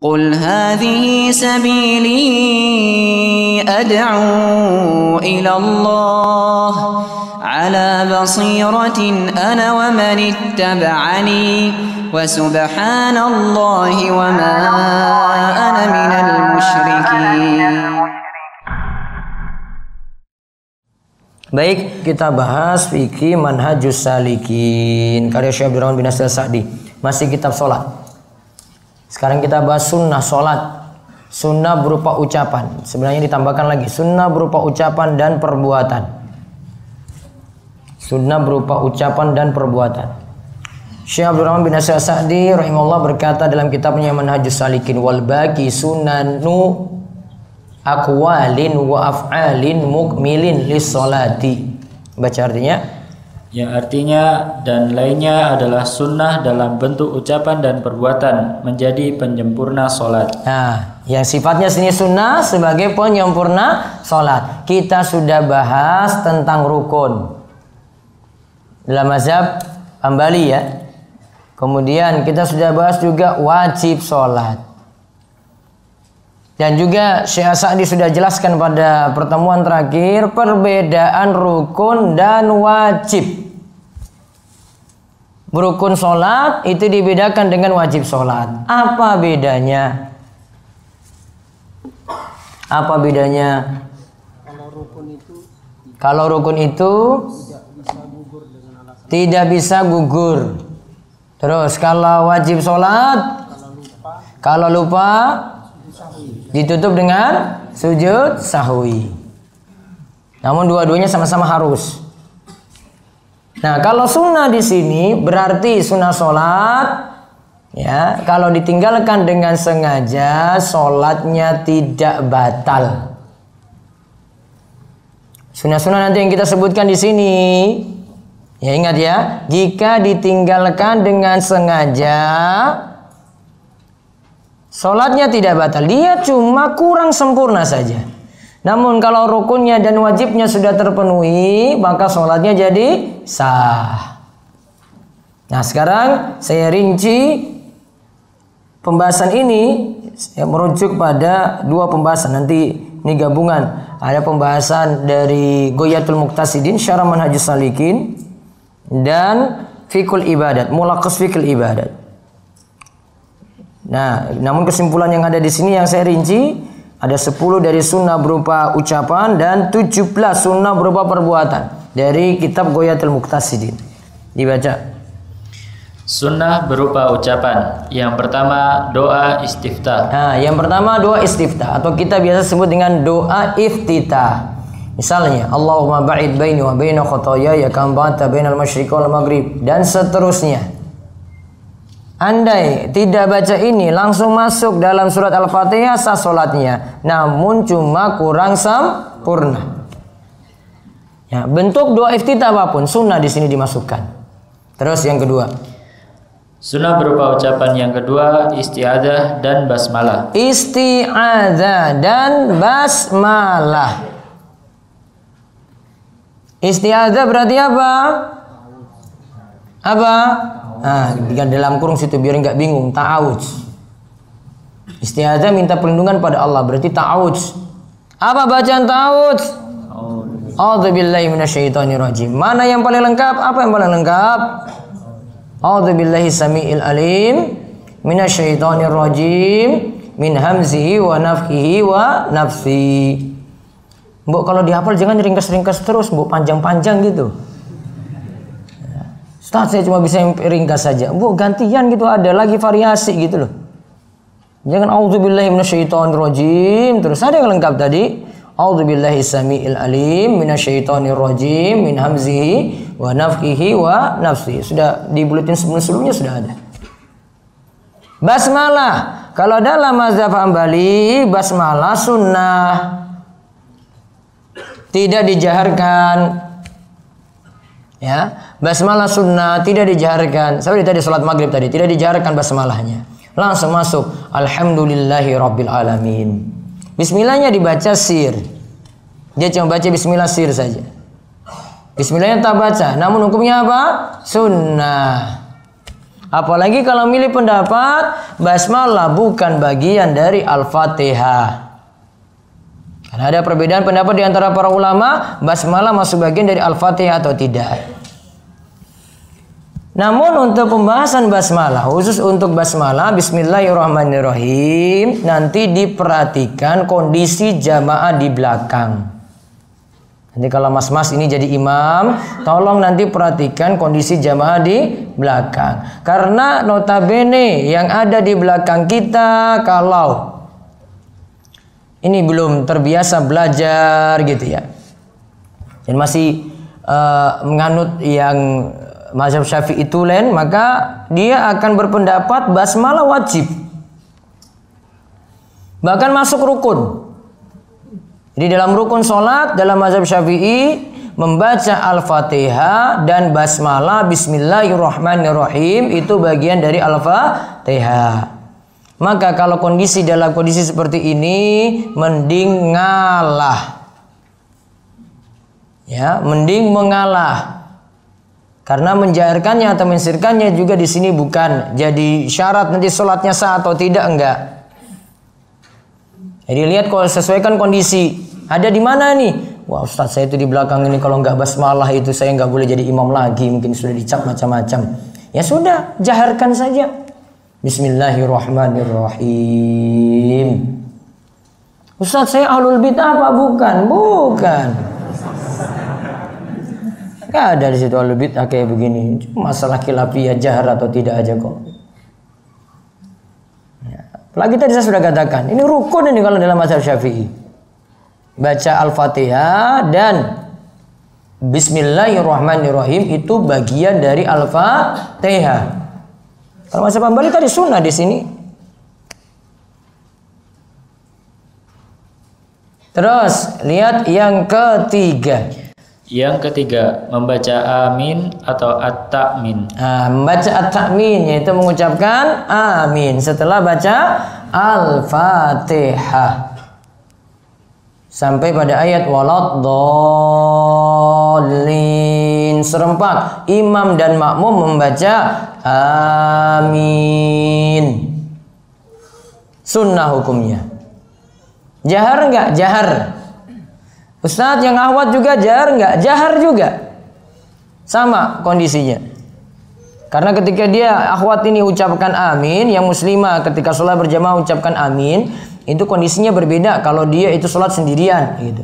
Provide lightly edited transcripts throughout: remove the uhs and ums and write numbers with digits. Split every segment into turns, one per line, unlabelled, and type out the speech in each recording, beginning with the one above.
قل هذه سبيلي أدعو إلى الله على بصيرة أنا ومن اتبعني وسبحان الله وما أنا من المشركين.
Baik, kita bahas fikih Manhajus Salikin karya Syekh Abdurrahman bin Nasir As-Sa'di. Masih kitab sholat. Sekarang kita bahas sunnah sholat. Sunnah berupa ucapan. Sebenarnya ditambahkan lagi sunnah berupa ucapan dan perbuatan. Sunnah berupa ucapan dan perbuatan. Syekh Abdurrahman bin Nasir As-Sa'di rahimahullah berkata dalam kitabnya Manhajus Salikin, wal baqi sunanu aqwalin wa af'alin mukmilin lis-sholati. Baca artinya.
Yang artinya dan lainnya adalah sunnah dalam bentuk ucapan dan perbuatan menjadi penyempurna sholat.
Nah, yang sifatnya sini sunnah sebagai penyempurna sholat. Kita sudah bahas tentang rukun dalam mazhab Hambali ya. Kemudian kita sudah bahas juga wajib sholat. Dan juga Syekh As-Sa'di sudah jelaskan pada pertemuan terakhir perbedaan rukun dan wajib. Rukun sholat itu dibedakan dengan wajib sholat. Apa bedanya? Apa bedanya? Kalau rukun itu tidak bisa gugur. Terus kalau wajib sholat, kalau lupa ditutup dengan sujud sahwi. Namun dua-duanya sama-sama harus. Nah, kalau sunnah di sini berarti sunnah sholat, ya. Kalau ditinggalkan dengan sengaja, sholatnya tidak batal. Sunnah-sunnah nanti yang kita sebutkan di sini, ya ingat ya, jika ditinggalkan dengan sengaja, sholatnya tidak batal, dia cuma kurang sempurna saja. Namun kalau rukunnya dan wajibnya sudah terpenuhi, maka sholatnya jadi sah. Nah sekarang saya rinci pembahasan ini, saya merujuk pada dua pembahasan. Nanti ini gabungan, ada pembahasan dari Ghoyatul Muqtasidin, Syarah Manhajus Salikin, dan Fiqhul Ibadat, Mulakhash Fiqhul Ibadat. Nah, namun kesimpulan yang ada di sini yang saya rinci ada 10 dari sunnah berupa ucapan dan 17 sunnah berupa perbuatan dari kitab Ghoyatul Muqtasidin. Dibaca.
Sunnah berupa ucapan. Yang pertama doa istiftah.
Nah, yang pertama doa istiftah atau kita biasa sebut dengan doa iftitah. Misalnya, Allahumma ba'id baini wa baina khotoyaya kama ba'adta bainal masyriqi wal maghrib dan seterusnya. Andai tidak baca ini langsung masuk dalam surat Al-Fatihah sah solatnya, namun cuma kurang sempurna. Ya, bentuk doa iftitah apapun sunnah di sini dimasukkan. Terus yang kedua,
sunnah berupa ucapan yang kedua isti'adzah dan basmalah.
Isti'adzah dan basmalah. Isti'adzah berarti apa? Apa? Nah, dalam kurung situ biar nggak bingung, ta'awudz. Isti'adzah minta perlindungan pada Allah, berarti ta'awudz. Apa bacaan ta'awudz? A'udzubillahi minasyaitonirrajim. Mana yang paling lengkap? Apa yang paling lengkap? A'udzubillahi samiil alim minasyaitonirrajim min hamzihi wa nafthihi wa nafsi. Mbok kalau dihafal jangan ringkas-ringkas terus, mbok panjang-panjang gitu. Ustaz saya cuma bisa ringkas saja. Bu gantian gitu, ada lagi variasi gitu loh. Jangan auzubillahi minasyaitonirrajim terus ada yang lengkap tadi. Auzubillahi samiil alim minasyaitonirrajim min hamzihi wa nafthihi wa nafsi. Sudah di buletin sebelum-sebelumnya sudah ada. Basmalah. Kalau dalam mazhab Hambali basmalah sunnah. Tidak dijaharkan. Ya, basmalah sunnah tidak dijaharkan. Seperti tadi salat maghrib tadi tidak dijaharkan basmalahnya. Langsung masuk alhamdulillahi rabbil alamin. Bismillahnya dibaca sir. Dia cuma baca bismillah sir saja. Bismillahnya tak baca. Namun hukumnya apa? Sunnah. Apalagi kalau milih pendapat basmalah bukan bagian dari Al-Fatihah. Karena ada perbedaan pendapat di antara para ulama, basmalah masuk bagian dari Al-Fatihah atau tidak. Namun untuk pembahasan basmalah, khusus untuk basmalah, Bismillahirrahmanirrahim, nanti diperhatikan kondisi jamaah di belakang. Nanti kalau mas-mas ini jadi imam, tolong nanti perhatikan kondisi jamaah di belakang. Karena notabene yang ada di belakang kita kalau ini belum terbiasa belajar gitu ya, dan masih menganut yang mazhab Syafi'i tulen, maka dia akan berpendapat basmalah wajib, bahkan masuk rukun. Jadi dalam rukun sholat dalam mazhab Syafi'i membaca Al-Fatihah dan basmalah Bismillahirrahmanirrahim itu bagian dari Al-Fatihah. Maka kalau dalam kondisi seperti ini mending ngalah. Ya, mending mengalah. Karena menjaharkannya atau mensirkannya juga di sini bukan jadi syarat nanti sholatnya sah atau tidak, enggak. Jadi lihat kalau sesuaikan kondisi. Ada di mana nih? Wah, Ustaz, saya itu di belakang ini kalau nggak basmalah itu saya nggak boleh jadi imam lagi. Mungkin sudah dicap macam-macam. Ya sudah, jaharkan saja. Bismillahirrahmanirrahim. Ustaz, saya ahlul bid'ah apa bukan? Bukan. Nggak ada di situ ahlul bid'ah kayak begini. Cuma masalah khilafiyah jahar atau tidak aja kok. Lagi tadi saya sudah katakan, ini rukun ini kalau dalam mazhab Syafi'i. Baca Al-Fatihah dan Bismillahirrahmanirrahim itu bagian dari Al-Fatihah. Kalau mazhab Hambali tadi sunnah di sini. Terus lihat yang ketiga.
Yang ketiga, membaca amin atau at-ta'min.
Membaca at-ta'min yaitu mengucapkan amin setelah baca Al-Fatihah. Sampai pada ayat waladdallin serempak, imam dan makmum membaca amin. Sunnah hukumnya. Jahar enggak? Jahar. Ustadz yang ahwat juga jahar enggak? Jahar juga. Sama kondisinya. Karena ketika dia akhwat ini ucapkan amin, yang muslimah ketika sholat berjamaah ucapkan amin, itu kondisinya berbeda kalau dia itu sholat sendirian gitu.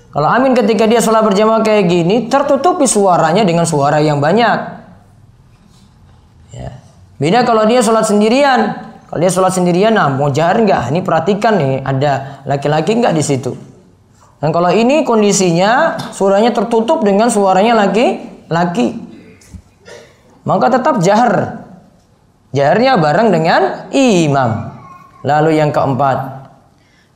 Kalau amin ketika dia sholat berjamaah kayak gini, tertutupi suaranya dengan suara yang banyak ya. Beda kalau dia sholat sendirian. Kalau dia sholat sendirian, nah mau jahar enggak? Ini perhatikan nih, ada laki-laki enggak di situ. Dan kalau ini kondisinya suaranya tertutup dengan suaranya laki-laki, maka tetap jahar. Jaharnya bareng dengan imam. Lalu yang keempat.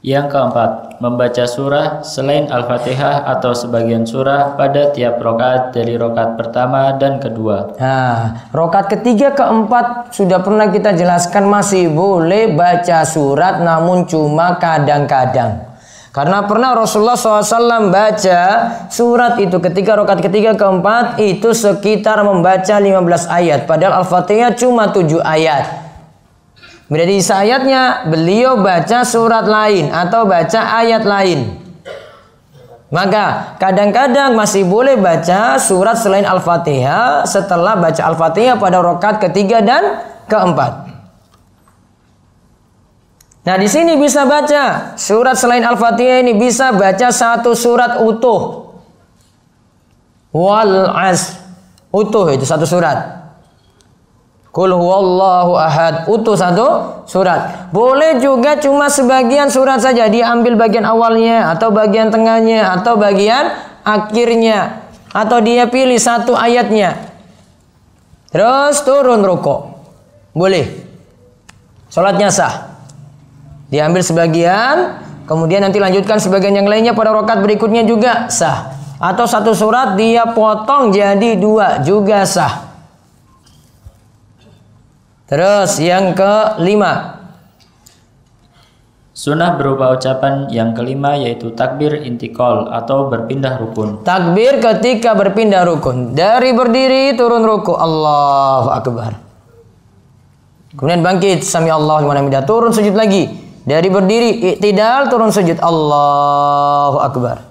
Yang keempat, membaca surah selain Al-Fatihah atau sebagian surah pada tiap rokaat dari rokaat pertama dan kedua.
Nah, rokaat ketiga keempat sudah pernah kita jelaskan masih boleh baca surat, namun cuma kadang-kadang. Karena pernah Rasulullah SAW baca surat itu ketika rokaat ketiga keempat itu sekitar membaca 15 ayat. Padahal Al-Fatihah cuma 7 ayat. Berarti ayatnya beliau baca surat lain atau baca ayat lain. Maka kadang-kadang masih boleh baca surat selain Al-Fatihah setelah baca Al-Fatihah pada rakaat ketiga dan keempat. Nah, di sini bisa baca surat selain Al-Fatihah ini, bisa baca satu surat utuh. Wal Asr utuh itu satu surat. Qul huwallahu ahad utuh satu surat. Boleh juga cuma sebagian surat saja, diambil bagian awalnya atau bagian tengahnya atau bagian akhirnya, atau dia pilih satu ayatnya terus turun rukuk. Boleh. Salatnya sah. Diambil sebagian, kemudian nanti lanjutkan sebagian yang lainnya pada rakaat berikutnya juga sah. Atau satu surat dia potong jadi 2 juga sah. Terus yang kelima.
Sunnah berupa ucapan yang kelima yaitu takbir intikal atau berpindah rukun.
Takbir ketika berpindah rukun. Dari berdiri turun rukuk. Allahu Akbar. Kemudian bangkit, sami Allahu liman hamidah, turun sujud lagi. Dari berdiri, i'tidal, turun sujud, Allahu Akbar.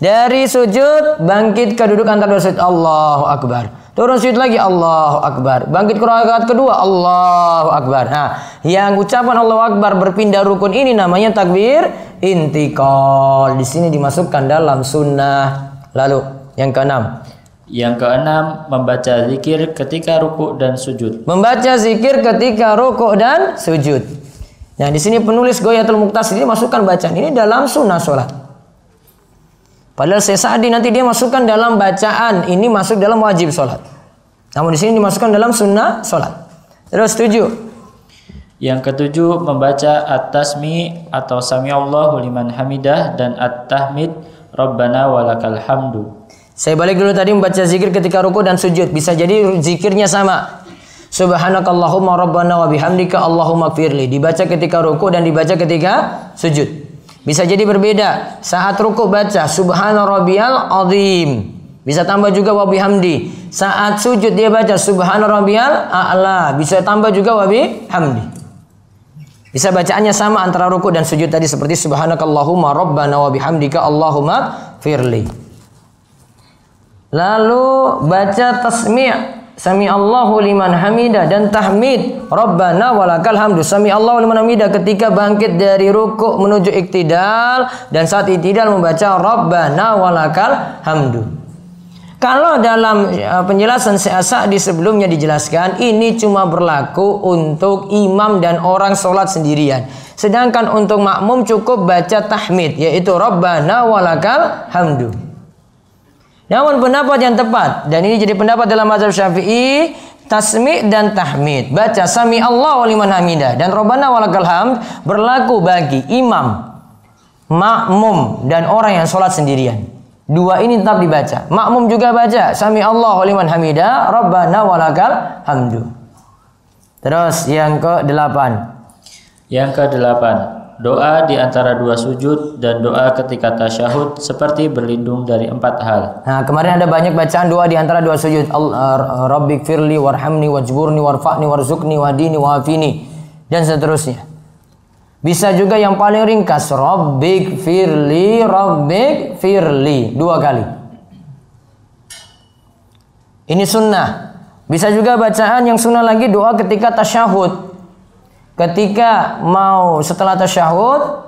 Dari sujud, bangkit ke duduk antara dua sujud, Allahu Akbar. Turun sujud lagi, Allahu Akbar. Bangkit ke rakaat kedua, Allahu Akbar. Nah, yang ucapan Allahu Akbar berpindah rukun ini namanya takbir intiqal. Di sini dimasukkan dalam sunnah. Lalu, yang keenam.
Yang keenam, membaca zikir ketika rukuk dan sujud.
Membaca zikir ketika rukuk dan sujud. Nah, di sini penulis Ghayatul Muqtasid ini masukkan bacaan ini dalam sunnah sholat. Padahal Sa'di nanti dia masukkan dalam bacaan, ini masuk dalam wajib sholat. Namun di sini dimasukkan dalam sunnah sholat. Terus 7.
Yang ketujuh, membaca at-tasmi atau sami'allahu liman hamidah dan at-tahmid Rabbana walakal hamdu.
Saya balik dulu tadi membaca zikir ketika rukuk dan sujud. Bisa jadi zikirnya sama. Subhanakallahumma rabbana wa bihamdika Allahumma gfirli. Dibaca ketika rukuk dan dibaca ketika sujud. Bisa jadi berbeda. Saat rukuk baca subhana rabbiyal azim. Bisa tambah juga wa bihamdi. Saat sujud dia baca subhana rabbiyal a'la. Bisa tambah juga wa bihamdi. Bisa bacaannya sama antara rukuk dan sujud tadi seperti subhanakallahumma rabbana wa bihamdika Allahumma gfirli. Lalu baca tasmi' Sami Allahu liman hamidah dan tahmid Rabbana walakal hamdu. Sami Allahu liman hamidah ketika bangkit dari rukuk menuju iktidal, dan saat iktidal membaca Rabbana walakal hamdu. Kalau dalam penjelasan Sa'di sebelumnya dijelaskan ini cuma berlaku untuk imam dan orang sholat sendirian. Sedangkan untuk makmum cukup baca tahmid, yaitu Rabbana walakal hamdu. Namun pendapat yang tepat, dan ini jadi pendapat dalam mazhab Syafi'i, tasmi' dan tahmid, baca sami Allahu liman hamidah dan Rabbana walakal hamd berlaku bagi imam, makmum dan orang yang sholat sendirian. Dua ini tetap dibaca. Makmum juga baca sami Allahu liman hamidah Rabbana walakal hamdu. Terus yang ke-8.
Yang ke-8, doa di antara dua sujud dan doa ketika tasyahud seperti berlindung dari 4 hal.
Nah, kemarin ada banyak bacaan doa di antara dua sujud. Rabbighfirli warhamni wajburni warfa'ni warzuqni wahdini wa'afini dan seterusnya. Bisa juga yang paling ringkas Rabbighfirli 2 kali. Ini sunnah. Bisa juga bacaan yang sunnah lagi doa ketika tasyahud. Ketika mau setelah tasyahud,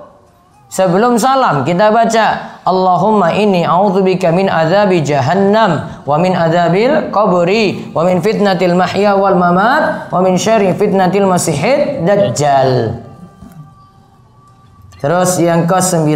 sebelum salam kita baca Allahumma inni a'udzubika min adzabi jahannam wa min adzabil qabri wa min fitnatil mahya wal mamat wa min syarri fitnatil masihid dajjal. Terus yang ke-9.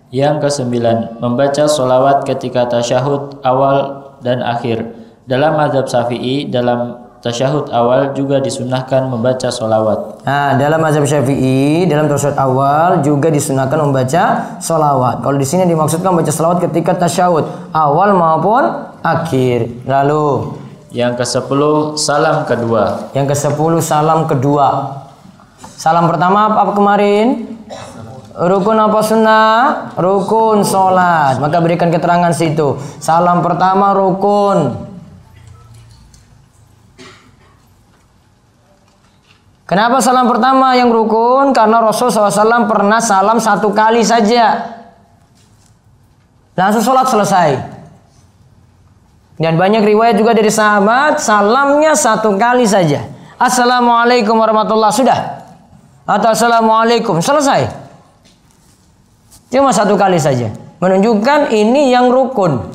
Yang ke-9, membaca sholawat ketika tasyahud awal dan akhir. Dalam mazhab Syafi'i, dalam tasyahud awal juga disunahkan membaca sholawat.
Nah, dalam mazhab Syafi'i, dalam tasyahud awal juga disunahkan membaca sholawat. Kalau di sini dimaksudkan membaca sholawat ketika tasyahud awal maupun akhir. Lalu
yang ke-10, salam kedua.
Yang ke-10, salam kedua. Salam pertama apa kemarin? Rukun apa sunnah? Rukun sholat. Maka berikan keterangan situ. Salam pertama rukun. Kenapa salam pertama yang rukun? Karena Rasul SAW pernah salam 1 kali saja, langsung sholat selesai. Dan banyak riwayat juga dari sahabat salamnya 1 kali saja. Assalamualaikum warahmatullahi sudah, atau assalamualaikum selesai. Cuma 1 kali saja, menunjukkan ini yang rukun.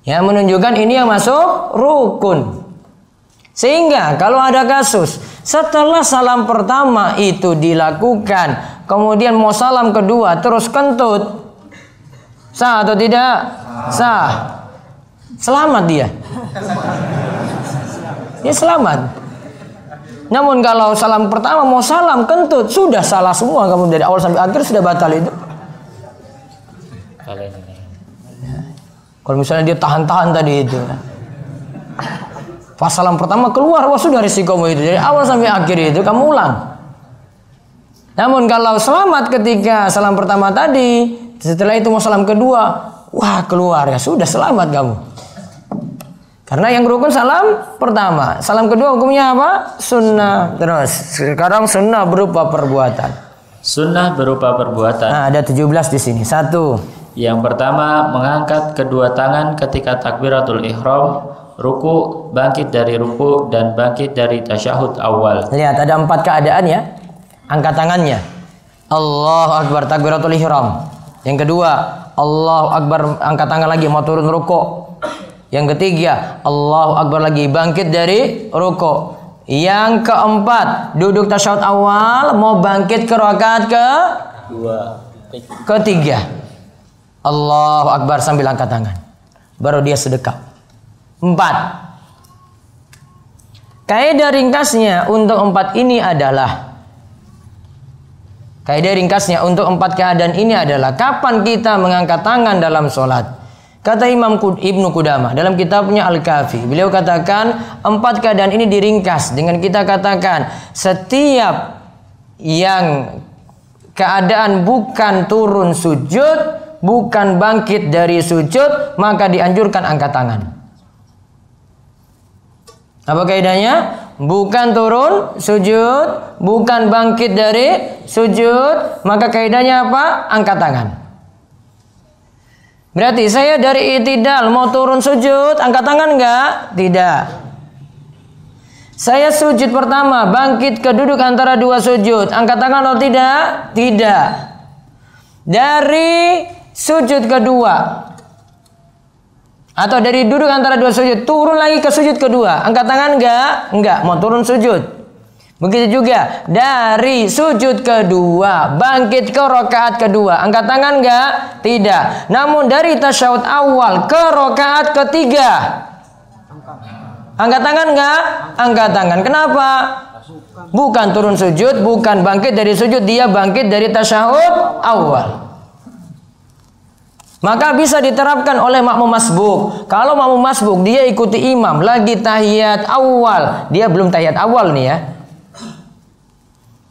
Ya, menunjukkan ini yang masuk rukun. Sehingga kalau ada kasus setelah salam pertama itu dilakukan, kemudian mau salam kedua terus kentut, sah atau tidak? Sah. Selamat dia. Dia selamat. Namun kalau salam pertama mau salam kentut, sudah salah semua kamu dari awal sampai akhir, sudah batal itu. Kalau misalnya dia tahan-tahan tadi itu, pas salam pertama keluar, wah sudah risikomu itu dari awal sampai akhir itu kamu ulang. Namun kalau selamat ketika salam pertama tadi, setelah itu mau salam kedua, wah keluar, ya sudah selamat kamu. Karena yang rukun salam pertama. Salam kedua hukumnya apa? Sunnah. Terus sekarang sunnah berupa perbuatan.
Sunnah berupa perbuatan.
Nah, ada 17 di sini. 1.
Yang pertama, mengangkat kedua tangan ketika takbiratul ihram, ruku, bangkit dari ruku, dan bangkit dari tasyahud awal.
Lihat, ada 4 keadaan ya. Angkat tangannya. Allahu Akbar, takbiratul ihram. Yang kedua, Allahu Akbar, angkat tangan lagi, mau turun ruku. Yang ketiga, Allahu Akbar lagi, bangkit dari ruku. Yang keempat, duduk tasyahud awal, mau bangkit ke rakaat ketiga. Allahu Akbar sambil angkat tangan. Baru dia sedekap. 4. Kaidah ringkasnya untuk 4 ini adalah, kaidah ringkasnya untuk 4 keadaan ini adalah kapan kita mengangkat tangan dalam sholat. Kata Imam Ibnu Qudamah dalam kitabnya Al-Kafi, beliau katakan 4 keadaan ini diringkas dengan kita katakan setiap yang keadaan bukan turun sujud, bukan bangkit dari sujud, maka dianjurkan angkat tangan. Apa kaidahnya? Bukan turun sujud, bukan bangkit dari sujud, maka kaidahnya apa? Angkat tangan. Berarti saya dari i'tidal mau turun sujud, angkat tangan enggak? Tidak. Saya sujud pertama, bangkit ke duduk antara 2 sujud, angkat tangan atau tidak? Tidak. Dari sujud kedua atau dari duduk antara 2 sujud, turun lagi ke sujud kedua, angkat tangan enggak? Enggak, mau turun sujud. Begitu juga dari sujud kedua bangkit ke rakaat kedua, angkat tangan enggak? Tidak. Namun dari tasyahud awal ke rakaat ketiga, angkat tangan enggak? Angkat tangan. Kenapa? Bukan turun sujud, bukan bangkit dari sujud, dia bangkit dari tasyahud awal. Maka bisa diterapkan oleh makmum masbuk. Kalau makmum masbuk dia ikuti imam lagi tahiyat awal, dia belum tahiyat awal nih ya.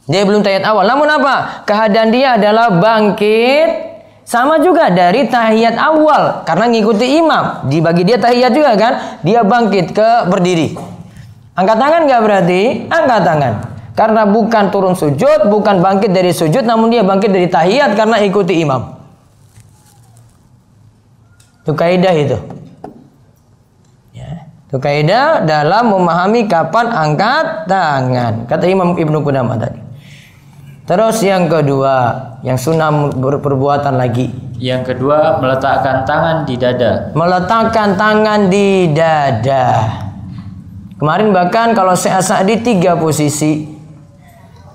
Dia belum tahiyat awal. Namun apa? Keadaan dia adalah bangkit sama juga dari tahiyat awal karena ngikuti imam. Dibagi dia tahiyat juga kan? Dia bangkit ke berdiri. Angkat tangan enggak berarti? Angkat tangan. Karena bukan turun sujud, bukan bangkit dari sujud, namun dia bangkit dari tahiyat karena ikuti imam. Itu kaidah itu. Ya. Itu kaidah dalam memahami kapan angkat tangan. Kata Imam Ibnu Qudamah tadi. Terus yang kedua, yang sunnah berperbuatan lagi.
Yang kedua, meletakkan tangan di dada.
Meletakkan tangan di dada. Kemarin bahkan kalau Syekh Sa'di 3 posisi.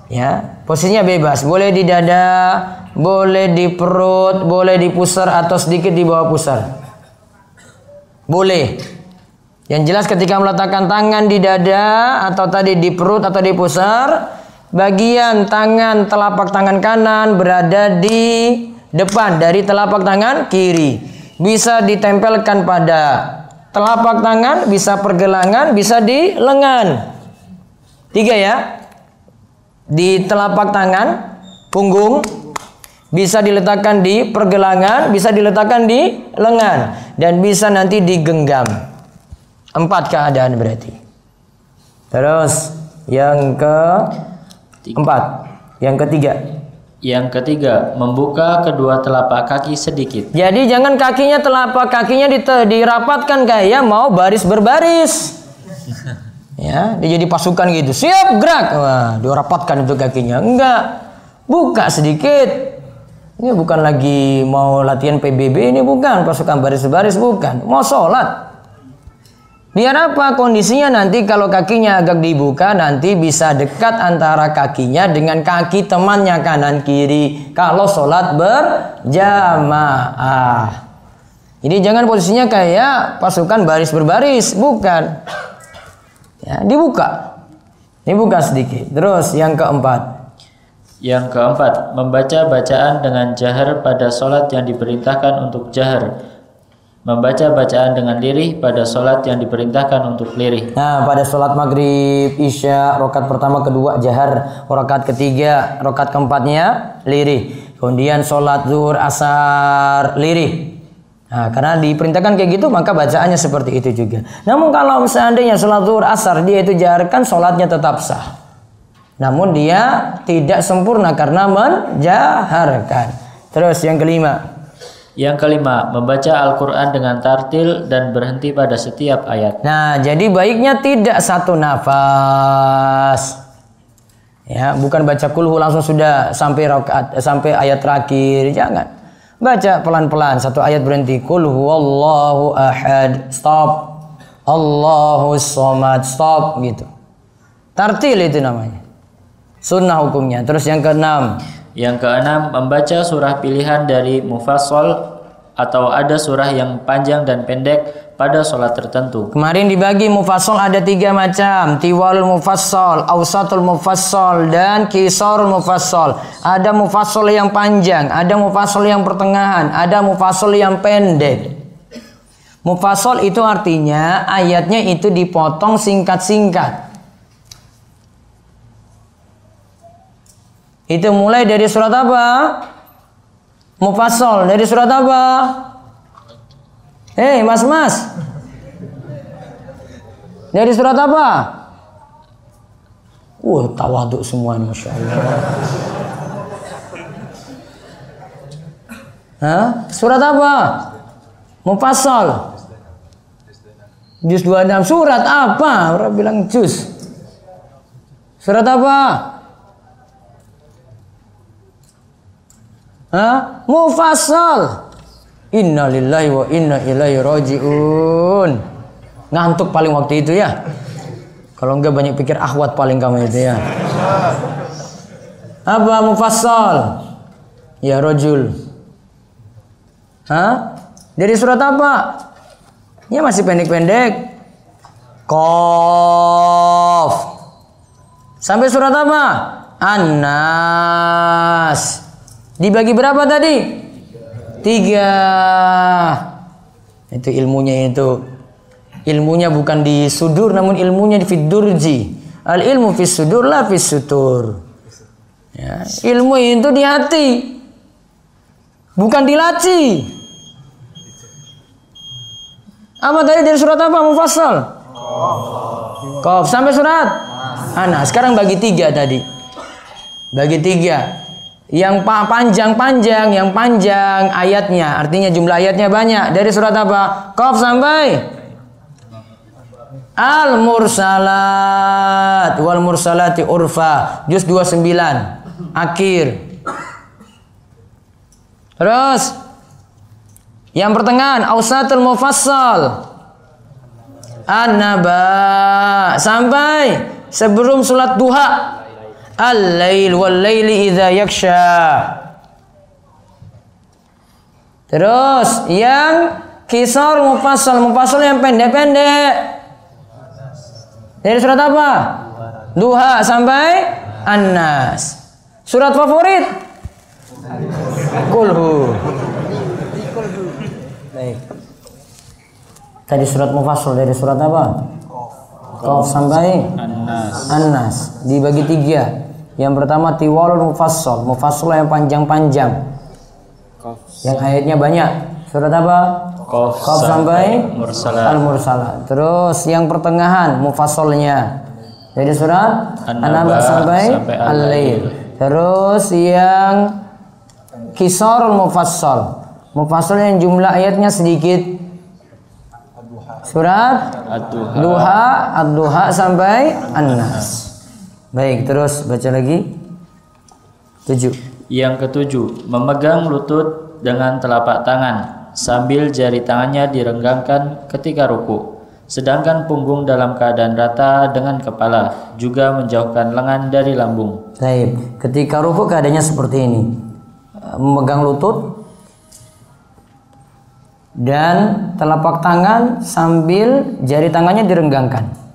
Ya, posisinya bebas. Boleh di dada, boleh di perut, boleh di pusar atau sedikit di bawah pusar. Boleh. Yang jelas ketika meletakkan tangan di dada atau tadi di perut atau di pusar, bagian tangan telapak tangan kanan berada di depan dari telapak tangan kiri. Bisa ditempelkan pada telapak tangan, bisa pergelangan, bisa di lengan. 3 ya. Di telapak tangan, punggung, bisa diletakkan di pergelangan, bisa diletakkan di lengan, dan bisa nanti digenggam. 4 keadaan berarti. Terus yang keempat, yang ketiga.
Yang ketiga, membuka kedua telapak kaki sedikit.
Jadi jangan kakinya, telapak kakinya dirapatkan kayak mau baris berbaris. Ya, dia jadi pasukan gitu. Siap, gerak. Wah, dirapatkan itu kakinya. Enggak. Buka sedikit. Ini bukan lagi mau latihan PBB, ini bukan pasukan baris-baris, bukan. Mau sholat. Biar apa? Kondisinya nanti kalau kakinya agak dibuka, nanti bisa dekat antara kakinya dengan kaki temannya kanan kiri. Kalau sholat berjamaah. Jadi jangan posisinya kayak pasukan baris berbaris, bukan. Ya, dibuka. Dibuka sedikit. Terus yang keempat.
Yang keempat, membaca bacaan dengan jahar pada sholat yang diperintahkan untuk jahar. Membaca bacaan dengan lirih pada sholat yang diperintahkan untuk lirih.
Nah, pada sholat maghrib, isya, rakaat pertama, kedua jahar, rakaat ketiga, rakaat keempatnya lirih. Kemudian sholat zuhur, asar, lirih. Nah, karena diperintahkan kayak gitu maka bacaannya seperti itu juga. Namun kalau seandainya sholat zuhur asar dia itu jaharkan, sholatnya tetap sah. Namun dia tidak sempurna karena menjaharkan. Terus yang kelima.
Yang kelima, membaca Al-Quran dengan tartil dan berhenti pada setiap ayat.
Nah, jadi baiknya tidak satu nafas. Ya, bukan baca kulhu langsung sudah sampai rakaat sampai ayat terakhir, jangan. Baca pelan-pelan, satu ayat berhenti. Qul huwallahu ahad, stop. Allahus somad, stop gitu. Tartil itu namanya. Sunnah hukumnya. Terus yang keenam.
Yang keenam, membaca surah pilihan dari mufassal atau ada surah yang panjang dan pendek pada sholat tertentu.
Kemarin dibagi mufassal ada 3 macam. Tiwalul mufassal, awsatul mufassal, dan qisarul mufassal. Ada mufassal yang panjang, ada mufassal yang pertengahan, ada mufassal yang pendek. Mufassal itu artinya ayatnya itu dipotong singkat-singkat. Itu mulai dari surat apa? Mufassal dari surat apa? Mas. Dari surat apa? Tawaduk semua ini, Masya Allah. Surat apa? Mufassal. Juz 26. Surat apa? Orang bilang juz. Surat apa? Mufassal. Inna lillahi wa inna ilaihi raji'un. Ngantuk paling waktu itu ya. Kalau enggak banyak pikir akhwat paling kamu itu ya. Apa mufassal? Ya rajul. Dari surat apa? Ya masih pendek-pendek. Qaf. Sampai surat apa? An-Nas. Dibagi berapa tadi? 3. Itu ilmunya itu. Ilmunya bukan di sudur namun ilmunya di fidurji. Al ilmu fis sudur la fis sutur. Ya, ilmu itu di hati. Bukan di laci. Apa tadi dari surat apa mufassal? Qaf. Sampai surat Anas. Sekarang bagi 3 tadi. Bagi 3. Yang panjang ayatnya, artinya jumlah ayatnya banyak. Dari surat apa? Qaf sampai Al-Mursalat wal Mursalati urfa, juz 29 akhir. Terus yang pertengahan Awsatul Mufassal An-Naba sampai sebelum salat duha. Al-lail wal-laili idza yaksha. Terus yang qisar mufassal yang pendek-pendek. Dari surat apa? Duha sampai An-Nas. Surat favorit? Kulhu. Baik. Tadi surat mufassal dari surat apa? Qaf sampai An-Nas. Dibagi 3. Yang pertama tiwalul mufassal yang panjang-panjang. Yang ayatnya banyak. Surat apa?
Qaf
sampai
Mursalat.
Al-Mursalat. Terus yang pertengahan mufassalnya dari surat An-Naba sampai Al-Lail. Terus yang qisarul mufassal yang jumlah ayatnya sedikit. Surat Ad-Duha sampai An-Nas. Baik, terus baca lagi. 7.
Yang ketujuh, memegang lutut dengan telapak tangan sambil jari tangannya direnggangkan ketika ruku. Sedangkan punggung dalam keadaan rata dengan kepala, juga menjauhkan lengan dari lambung.
Baik, ketika ruku keadaannya seperti ini. Memegang lutut dan telapak tangan sambil jari tangannya direnggangkan.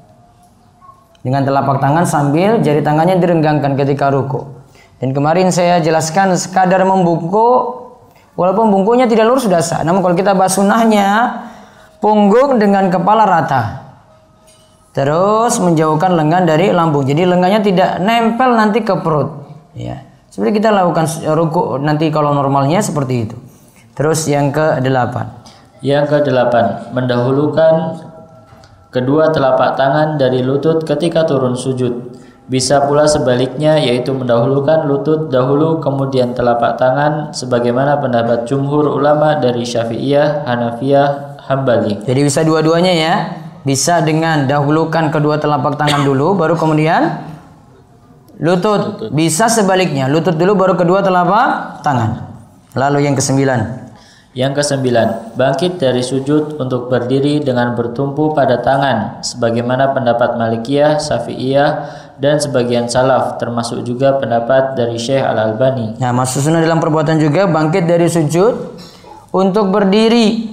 Dengan telapak tangan sambil jari tangannya direnggangkan ketika ruku. Dan kemarin saya jelaskan sekadar membungkuk, walaupun bungkuknya tidak lurus sudah sah. Namun kalau kita bahas sunnahnya, punggung dengan kepala rata. Terus menjauhkan lengan dari lambung. Jadi lengannya tidak nempel nanti ke perut. Ya. Seperti kita lakukan ruku nanti kalau normalnya seperti itu. Terus yang ke-8.
Yang kedelapan, mendahulukan kedua telapak tangan dari lutut ketika turun sujud. Bisa pula sebaliknya, yaitu mendahulukan lutut dahulu kemudian telapak tangan, sebagaimana pendapat jumhur ulama dari Syafi'iyah, Hanafiyah, Hambali.
Jadi bisa dua-duanya ya. Bisa dengan dahulukan kedua telapak tangan dulu, baru kemudian lutut. Bisa sebaliknya, lutut dulu baru kedua telapak tangan. Lalu yang kesembilan.
Yang kesembilan, bangkit dari sujud untuk berdiri dengan bertumpu pada tangan, sebagaimana pendapat Malikiyah, Syafi'iyah, dan sebagian salaf, termasuk juga pendapat dari Syekh Al-Albani.
Nah, masuk sunnah dalam perbuatan juga bangkit dari sujud untuk berdiri,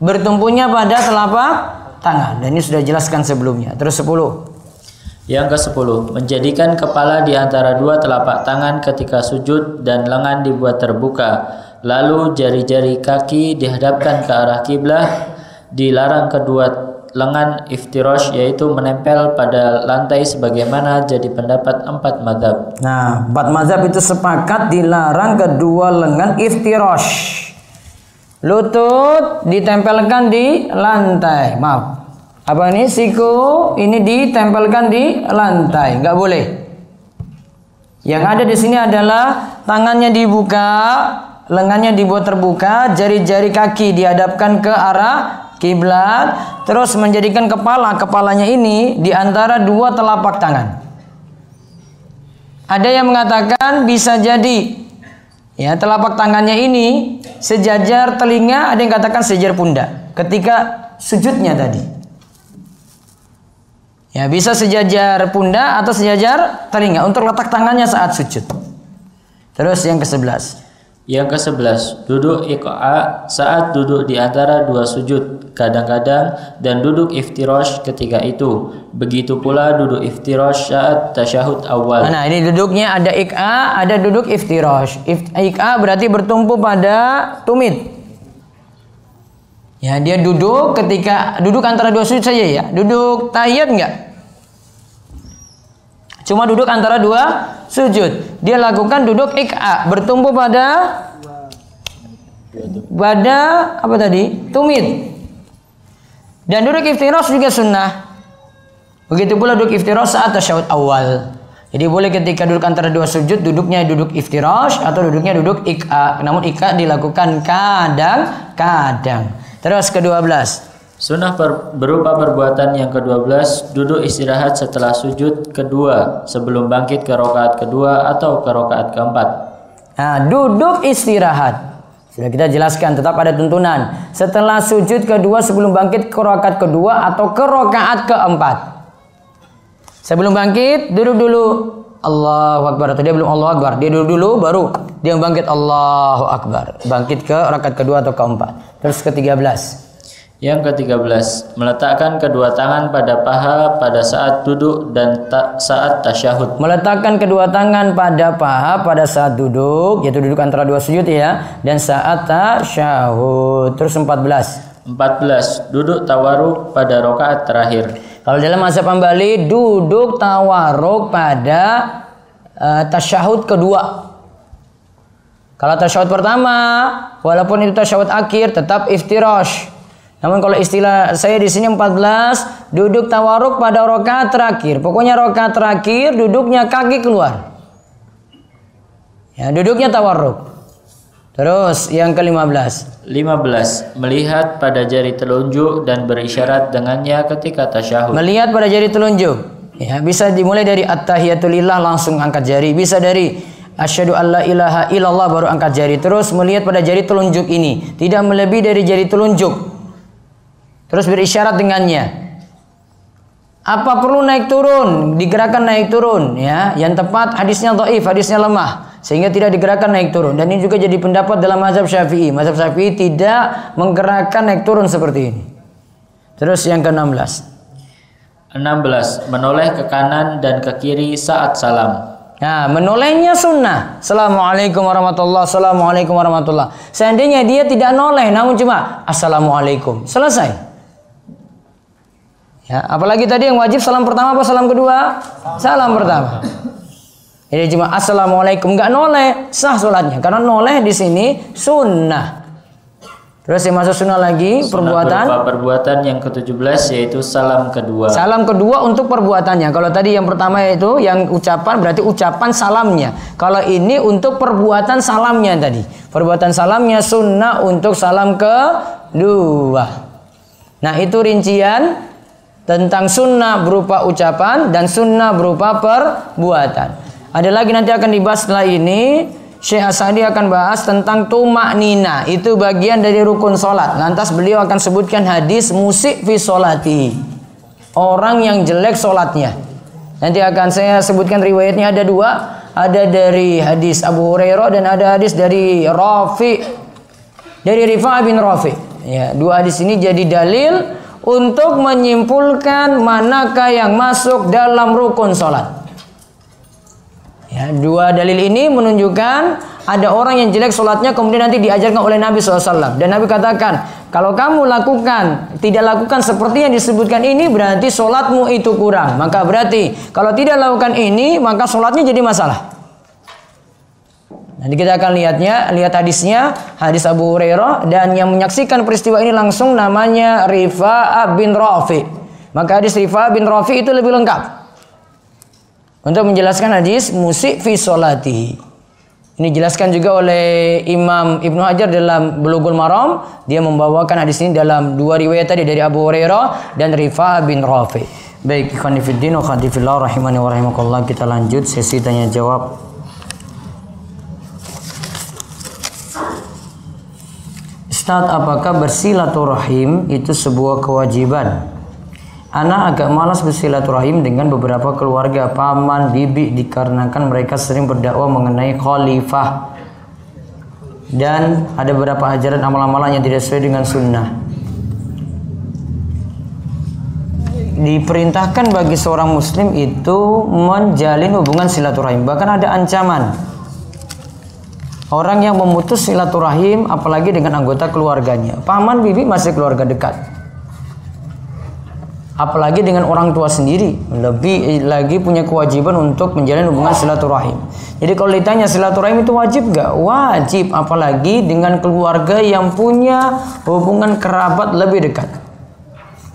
bertumpunya pada telapak tangan. Dan ini sudah jelaskan sebelumnya. Terus 10.
Yang ke-10, menjadikan kepala di antara dua telapak tangan ketika sujud dan lengan dibuat terbuka. Lalu jari-jari kaki dihadapkan ke arah kiblah. Dilarang kedua lengan iftirash, yaitu menempel pada lantai sebagaimana jadi pendapat 4 mazhab.
Nah, 4 mazhab itu sepakat dilarang kedua lengan iftirash. Lutut ditempelkan di lantai. Maaf. Apa ini? Siku ini ditempelkan di lantai. Nggak boleh. Yang ada di sini adalah tangannya dibuka, lengannya dibuat terbuka, jari-jari kaki dihadapkan ke arah kiblat, terus menjadikan kepalanya ini di antara dua telapak tangan. Ada yang mengatakan bisa jadi ya telapak tangannya ini sejajar telinga, ada yang katakan sejajar pundak ketika sujudnya tadi. Ya, bisa sejajar pundak atau sejajar telinga untuk letak tangannya saat sujud. Terus yang ke-11.
Yang ke-11, duduk iqa saat duduk di antara dua sujud kadang-kadang, dan duduk iftirash ketika itu. Begitu pula duduk iftirash saat tasyahud awal.
Nah, ini duduknya ada iqa, ada duduk iftirash. Iqa berarti bertumpu pada tumit. Ya, dia duduk ketika duduk antara dua sujud saja ya. Duduk tahiyat enggak? Cuma duduk antara dua sujud. Dia lakukan duduk iqa, bertumpu pada apa tadi? Tumit. Dan duduk iftirash juga sunnah. Begitu pula duduk iftirash saat tasyahud awal. Jadi boleh ketika duduk antara dua sujud, duduknya duduk iftirash atau duduknya duduk iqa. Namun iqa dilakukan kadang-kadang. Terus ke-12.
Sunnah berupa perbuatan yang ke-12, duduk istirahat setelah sujud kedua sebelum bangkit ke rakaat kedua atau ke rakaat keempat.
Nah, duduk istirahat sudah kita jelaskan, tetap ada tuntunan setelah sujud kedua sebelum bangkit ke rakaat kedua atau ke rakaat keempat. Sebelum bangkit duduk dulu, Allahu Akbar, atau dia belum Allahu Akbar, dia duduk dulu baru dia bangkit Allahu Akbar, bangkit ke rakaat kedua atau keempat. Terus ke-13.
Yang ke-13, meletakkan kedua tangan pada paha pada saat duduk dan saat tasyahud.
Meletakkan kedua tangan pada paha pada saat duduk, yaitu duduk antara dua sujud ya, dan saat tasyahud. Terus 14.
Duduk tawaruk pada rakaat terakhir.
Kalau dalam mazhab Hambali, duduk tawaruk pada tasyahud kedua. Kalau tasyahud pertama, walaupun itu tasyahud akhir, tetap iftirash. Namun kalau istilah saya di sini 14, duduk tawaruk pada rakaat terakhir. Pokoknya rakaat terakhir duduknya kaki keluar. Ya, duduknya tawaruk. Terus yang ke-15.
15, melihat pada jari telunjuk dan berisyarat dengannya ketika tasyahud.
Melihat pada jari telunjuk. Ya, bisa dimulai dari at-tahiyatulillah langsung angkat jari, bisa dari asyhadu alla ilaha illallah baru angkat jari. Terus melihat pada jari telunjuk ini, tidak melebihi dari jari telunjuk. Terus berisyarat dengannya. Apa perlu naik turun? Digerakkan naik turun ya. Yang tepat hadisnya dhaif, hadisnya lemah, sehingga tidak digerakkan naik turun. Dan ini juga jadi pendapat dalam mazhab Syafi'i. Mazhab Syafi'i tidak menggerakkan naik turun seperti ini. Terus yang ke-16.
16, menoleh ke kanan dan ke kiri saat salam.
Nah, menolehnya sunnah. Assalamualaikum warahmatullahi, assalamualaikum warahmatullahi. Seandainya dia tidak noleh, namun cuma assalamualaikum, selesai. Ya, apalagi tadi yang wajib salam pertama apa salam kedua? Salam pertama. Jadi cuma assalamualaikum, nggak noleh, sah sholatnya. Karena noleh di sini sunnah. Terus yang masuk sunnah lagi perbuatan.
Berupa perbuatan yang ke-17 yaitu salam kedua.
Salam kedua untuk perbuatannya. Kalau tadi yang pertama itu yang ucapan berarti ucapan salamnya. Kalau ini untuk perbuatan salamnya tadi. Perbuatan salamnya sunnah untuk salam kedua. Nah itu rincian tentang sunnah berupa ucapan dan sunnah berupa perbuatan. Ada lagi nanti akan dibahas setelah ini. Syekh As-Sa'di akan bahas tentang tumaknina. Itu bagian dari rukun solat. Lantas beliau akan sebutkan hadis musik fi solati. Orang yang jelek solatnya. Nanti akan saya sebutkan riwayatnya ada dua. Ada dari hadis Abu Hurairah dan ada hadis dari Rafi. Dari Rifa'ah bin Rafi. Ya, dua hadis ini jadi dalil untuk menyimpulkan manakah yang masuk dalam rukun solat. Ya, dua dalil ini menunjukkan ada orang yang jelek sholatnya kemudian nanti diajarkan oleh Nabi SAW. Dan Nabi katakan, kalau kamu tidak lakukan seperti yang disebutkan ini, berarti sholatmu itu kurang. Maka berarti kalau tidak lakukan ini, maka sholatnya jadi masalah. Nanti kita akan lihat hadisnya, hadis Abu Hurairah. Dan yang menyaksikan peristiwa ini langsung namanya Rifa'ah bin Rafi. Maka hadis Rifa'ah bin Rafi itu lebih lengkap untuk menjelaskan hadis musik fi sholati. Ini dijelaskan juga oleh Imam Ibnu Hajar dalam Bulughul Maram. Dia membawakan hadis ini dalam dua riwayat tadi dari Abu Hurairah dan Rifa'ah bin Rafi. Baik, ikhwan fillah wa akhwati fillah rahimani wa rahimakumullah, kita lanjut sesi tanya jawab. Ustaz, apakah bersilaturahim itu sebuah kewajiban? Anak agak malas bersilaturahim dengan beberapa keluarga paman, bibi dikarenakan mereka sering berdakwah mengenai khalifah dan ada beberapa ajaran amal-amalan yang tidak sesuai dengan sunnah. Diperintahkan bagi seorang muslim itu menjalin hubungan silaturahim. Bahkan ada ancaman orang yang memutus silaturahim apalagi dengan anggota keluarganya. Paman, bibi masih keluarga dekat, apalagi dengan orang tua sendiri, lebih lagi punya kewajiban untuk menjalin hubungan silaturahim. Jadi kalau ditanya silaturahim itu wajib gak? Wajib, apalagi dengan keluarga yang punya hubungan kerabat lebih dekat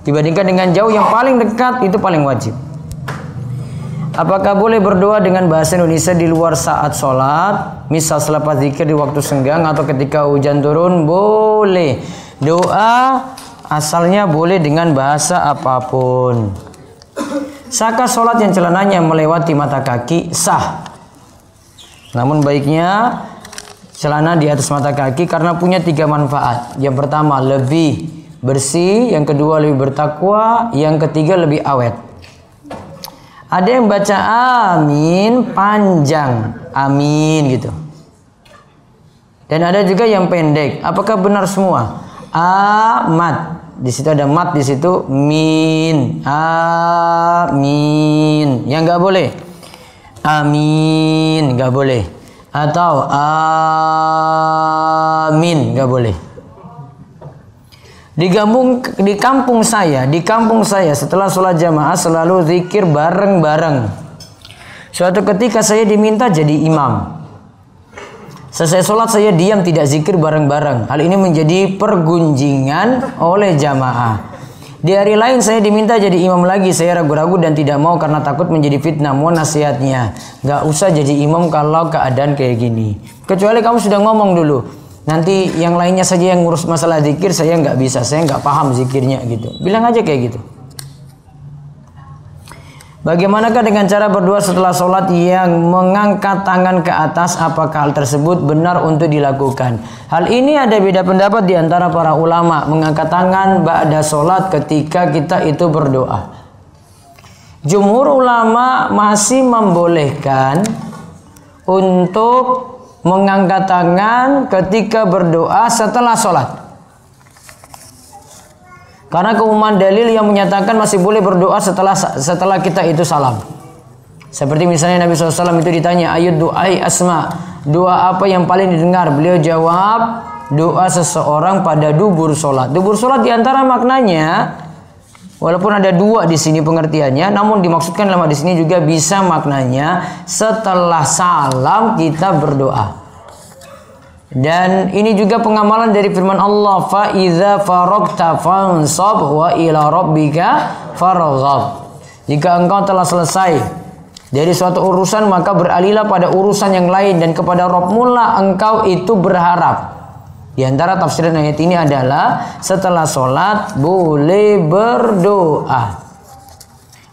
dibandingkan dengan jauh. Yang paling dekat itu paling wajib. Apakah boleh berdoa dengan bahasa Indonesia di luar saat sholat, misal selepas zikir di waktu senggang atau ketika hujan turun? Boleh. Doa asalnya boleh dengan bahasa apapun. Sahkah sholat yang celananya melewati mata kaki? Sah. Namun baiknya celana di atas mata kaki karena punya 3 manfaat. Yang pertama lebih bersih, yang kedua lebih bertakwa, yang ketiga lebih awet. Ada yang baca amin panjang, amin gitu. Dan ada juga yang pendek. Apakah benar semua? Amat. Di situ ada mat, di situ min, amin. Yang nggak boleh, amin, nggak boleh. Atau amin, nggak boleh. Di kampung saya setelah sholat jamaah selalu zikir bareng-bareng. Suatu ketika saya diminta jadi imam. Selesai sholat saya diam, tidak zikir bareng-bareng. Hal ini menjadi pergunjingan oleh jamaah. Di hari lain saya diminta jadi imam lagi. Saya ragu-ragu dan tidak mau karena takut menjadi fitnah. Mohon nasihatnya. Gak usah jadi imam kalau keadaan kayak gini. Kecuali kamu sudah ngomong dulu, nanti yang lainnya saja yang ngurus masalah zikir, saya nggak bisa, saya nggak paham zikirnya gitu. Bilang aja kayak gitu. Bagaimanakah dengan cara berdoa setelah sholat yang mengangkat tangan ke atas? Apakah hal tersebut benar untuk dilakukan? Hal ini ada beda pendapat di antara para ulama. Mengangkat tangan ba'da sholat ketika kita itu berdoa. Jumhur ulama masih membolehkan untuk mengangkat tangan ketika berdoa setelah sholat. Karena keumuman dalil yang menyatakan masih boleh berdoa setelah kita itu salam. Seperti misalnya Nabi SAW itu ditanya, ayat du'ai asma, doa apa yang paling didengar? Beliau jawab, doa seseorang pada dubur sholat. Dubur sholat diantara maknanya, walaupun ada 2 di sini pengertiannya, namun dimaksudkan dalam hadis ini juga bisa maknanya setelah salam kita berdoa. Dan ini juga pengamalan dari firman Allah, fa iza faragta fansab wa ila rabbika farghab. Jika engkau telah selesai dari suatu urusan, maka beralihlah pada urusan yang lain, dan kepada Rabbmu lah engkau itu berharap. Di antara tafsiran ayat ini adalah setelah sholat boleh berdoa.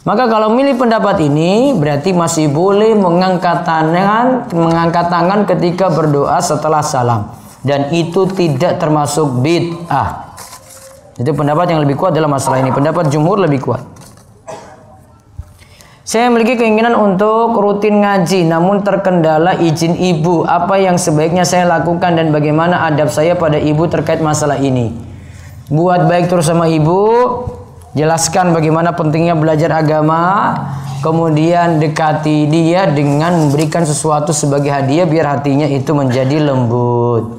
Maka kalau milih pendapat ini berarti masih boleh mengangkat tangan ketika berdoa setelah salam, dan itu tidak termasuk bid'ah. Itu pendapat yang lebih kuat dalam masalah ini. Pendapat jumhur lebih kuat. Saya memiliki keinginan untuk rutin ngaji, namun terkendala izin ibu. Apa yang sebaiknya saya lakukan dan bagaimana adab saya pada ibu terkait masalah ini? Buat baik terus sama ibu, jelaskan bagaimana pentingnya belajar agama, kemudian dekati dia dengan memberikan sesuatu sebagai hadiah biar hatinya itu menjadi lembut.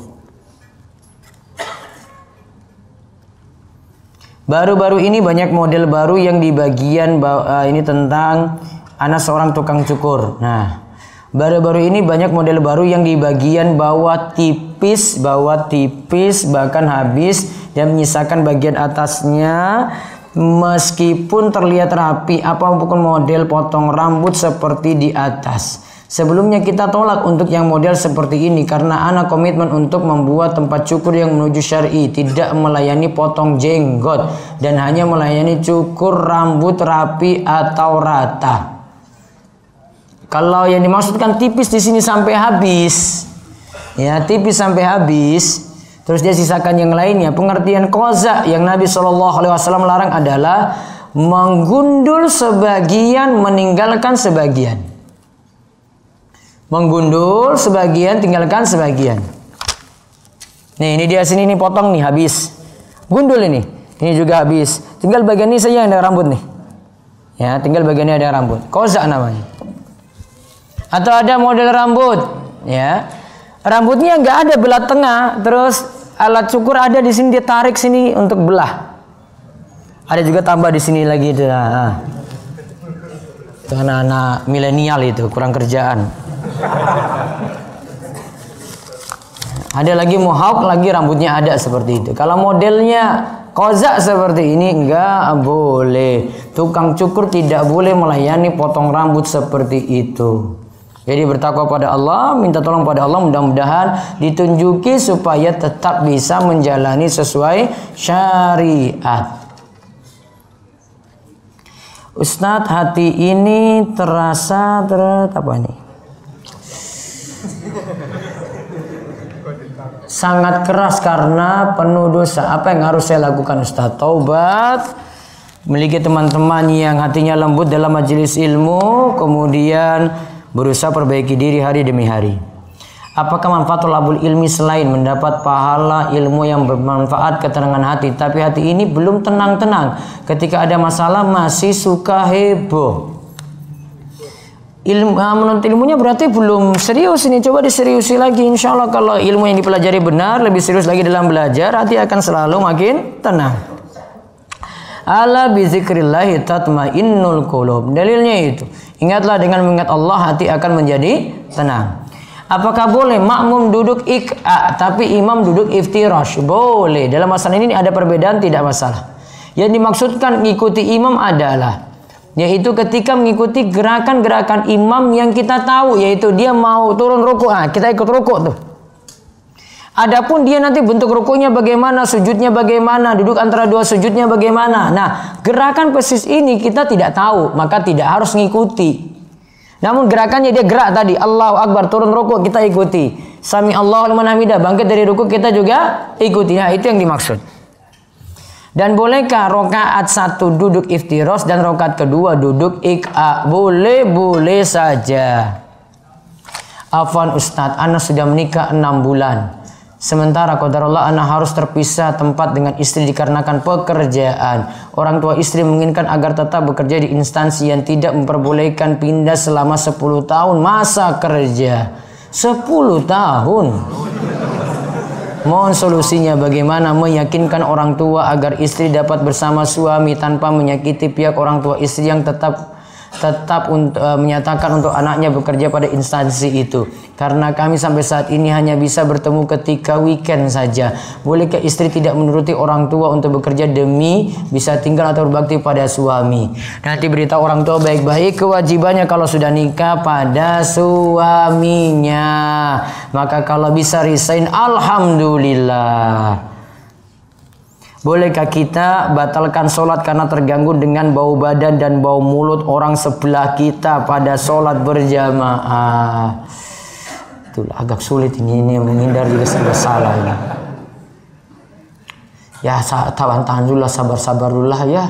Baru-baru ini banyak model baru yang di bagian ini tentang anak seorang tukang cukur. Nah, baru-baru ini banyak model baru yang di bagian bawah tipis bahkan habis dan menyisakan bagian atasnya. Meskipun terlihat rapi, apapun model potong rambut seperti di atas. Sebelumnya kita tolak untuk yang model seperti ini karena anak komitmen untuk membuat tempat cukur yang menuju syar'i, tidak melayani potong jenggot dan hanya melayani cukur rambut rapi atau rata. Kalau yang dimaksudkan tipis di sini sampai habis, ya tipis sampai habis, terus dia sisakan yang lainnya. Pengertian qaza yang Nabi SAW larang adalah menggundul sebagian, meninggalkan sebagian. Menggundul sebagian, tinggalkan sebagian. Nih, ini dia sini nih potong nih habis. Gundul ini juga habis. Tinggal bagian ini saja yang ada rambut nih. Ya, tinggal bagian ini ada rambut. Qaza namanya. Atau ada model rambut, ya. Rambutnya nggak ada belah tengah, terus alat cukur ada di sini, dia tarik sini untuk belah. Ada juga tambah di sini lagi itu. Nah. Itu anak-anak milenial itu kurang kerjaan. Ada lagi mohawk, lagi rambutnya ada seperti itu. Kalau modelnya qaza seperti ini enggak boleh. Tukang cukur tidak boleh melayani potong rambut seperti itu. Jadi bertakwa pada Allah, minta tolong pada Allah, mudah-mudahan ditunjuki supaya tetap bisa menjalani sesuai syariat. Ustadz, hati ini terasa apa nih? Sangat keras karena penuh dosa. Apa yang harus saya lakukan, Ustadz? Taubat, memiliki teman-teman yang hatinya lembut dalam majelis ilmu, kemudian berusaha perbaiki diri hari demi hari. Apakah manfaat thalabul ilmi selain mendapat pahala ilmu yang bermanfaat, ketenangan hati, tapi hati ini belum tenang-tenang, ketika ada masalah masih suka heboh? Menuntut ilmunya berarti belum serius ini. Coba diseriusi lagi. Insya Allah kalau ilmu yang dipelajari benar, lebih serius lagi dalam belajar, hati akan selalu makin tenang. Ala bizikrillahi tatmainnul qulub. Dalilnya itu, ingatlah dengan mengingat Allah hati akan menjadi tenang. Apakah boleh makmum duduk ik'a tapi imam duduk iftirash? Boleh. Dalam masalah ini ada perbedaan, tidak masalah. Yang dimaksudkan mengikuti imam adalah yaitu ketika mengikuti gerakan-gerakan imam yang kita tahu, yaitu dia mau turun rukuk, kita ikut rukuk tuh. Adapun dia nanti bentuk rukuknya bagaimana, sujudnya bagaimana, duduk antara dua sujudnya bagaimana. Nah, gerakan persis ini kita tidak tahu, maka tidak harus mengikuti. Namun gerakannya dia gerak tadi, Allahu Akbar, turun rukuk kita ikuti. Sami Allahu liman hamidah, bangkit dari rukuk kita juga ikuti. Nah, itu yang dimaksud. Dan bolehkah rokaat satu duduk iftiros dan rokaat kedua duduk ik'a? Boleh saja. Afwan Ustadz, ana sudah menikah 6 bulan. Sementara qadarullah ana harus terpisah tempat dengan istri dikarenakan pekerjaan. Orang tua istri menginginkan agar tetap bekerja di instansi yang tidak memperbolehkan pindah selama 10 tahun masa kerja. 10 tahun. Mohon solusinya bagaimana meyakinkan orang tua agar istri dapat bersama suami tanpa menyakiti pihak orang tua istri yang tetap tetap menyatakan untuk anaknya bekerja pada instansi itu. Karena kami sampai saat ini hanya bisa bertemu ketika weekend saja. Bolehkah istri tidak menuruti orang tua untuk bekerja demi bisa tinggal atau berbakti pada suami? Nanti beritahu orang tua baik-baik kewajibannya kalau sudah nikah pada suaminya. Maka kalau bisa resign, alhamdulillah. Bolehkah kita batalkan sholat karena terganggu dengan bau badan dan bau mulut orang sebelah kita pada sholat berjamaah? Itulah agak sulit ini menghindar juga serba salah ini. Ya tahan dulu lah, sabar dulu lah ya.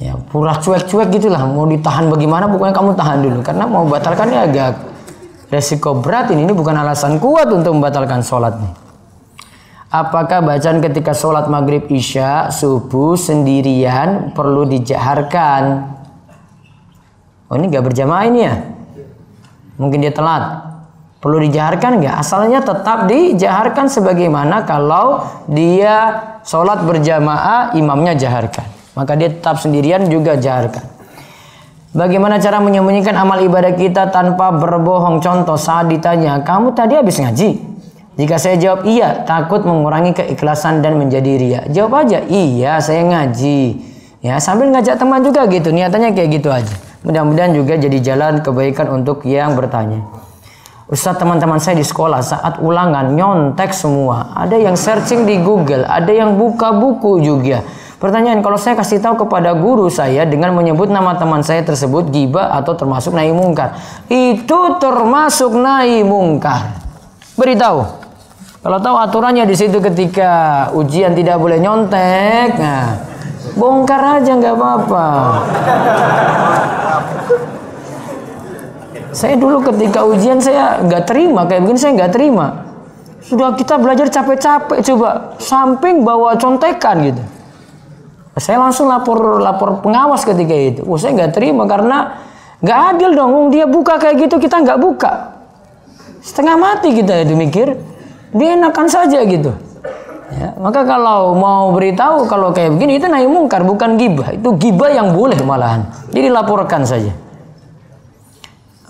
Ya pura cuek gitulah, mau ditahan bagaimana pokoknya kamu tahan dulu karena mau batalkannya agak resiko berat ini bukan alasan kuat untuk membatalkan sholat nih. Apakah bacaan ketika sholat maghrib isya subuh sendirian perlu dijaharkan? Oh ini gak berjamaah ini ya? Mungkin dia telat. Perlu dijaharkan nggak? Asalnya tetap dijaharkan sebagaimana kalau dia sholat berjamaah imamnya jaharkan. Maka dia tetap sendirian juga jaharkan. Bagaimana cara menyembunyikan amal ibadah kita tanpa berbohong? Contoh saat ditanya, kamu tadi habis ngaji? Jika saya jawab iya, takut mengurangi keikhlasan dan menjadi ria. Jawab aja, iya saya ngaji. Ya sambil ngajak teman juga gitu, niatannya kayak gitu aja. Mudah-mudahan juga jadi jalan kebaikan untuk yang bertanya. Ustaz, teman-teman saya di sekolah saat ulangan nyontek semua. Ada yang searching di Google, ada yang buka buku juga. Pertanyaan, kalau saya kasih tahu kepada guru saya dengan menyebut nama teman saya tersebut ghibah atau termasuk nahi mungkar? Itu termasuk nahi mungkar. Beritahu. Kalau tahu aturannya di situ ketika ujian tidak boleh nyontek, nah bongkar aja nggak apa-apa. Saya dulu ketika ujian saya nggak terima kayak begini, saya nggak terima. Sudah kita belajar capek-capek coba samping bawa contekan gitu. Saya langsung lapor pengawas ketika itu. Saya nggak terima karena nggak adil dong. Dia buka kayak gitu kita nggak buka. Setengah mati kita itu mikir. Dia enakan saja gitu. Ya, maka kalau mau beritahu kalau kayak begini itu nahi mungkar bukan ghibah. Itu ghibah yang boleh malahan. Jadi laporkan saja.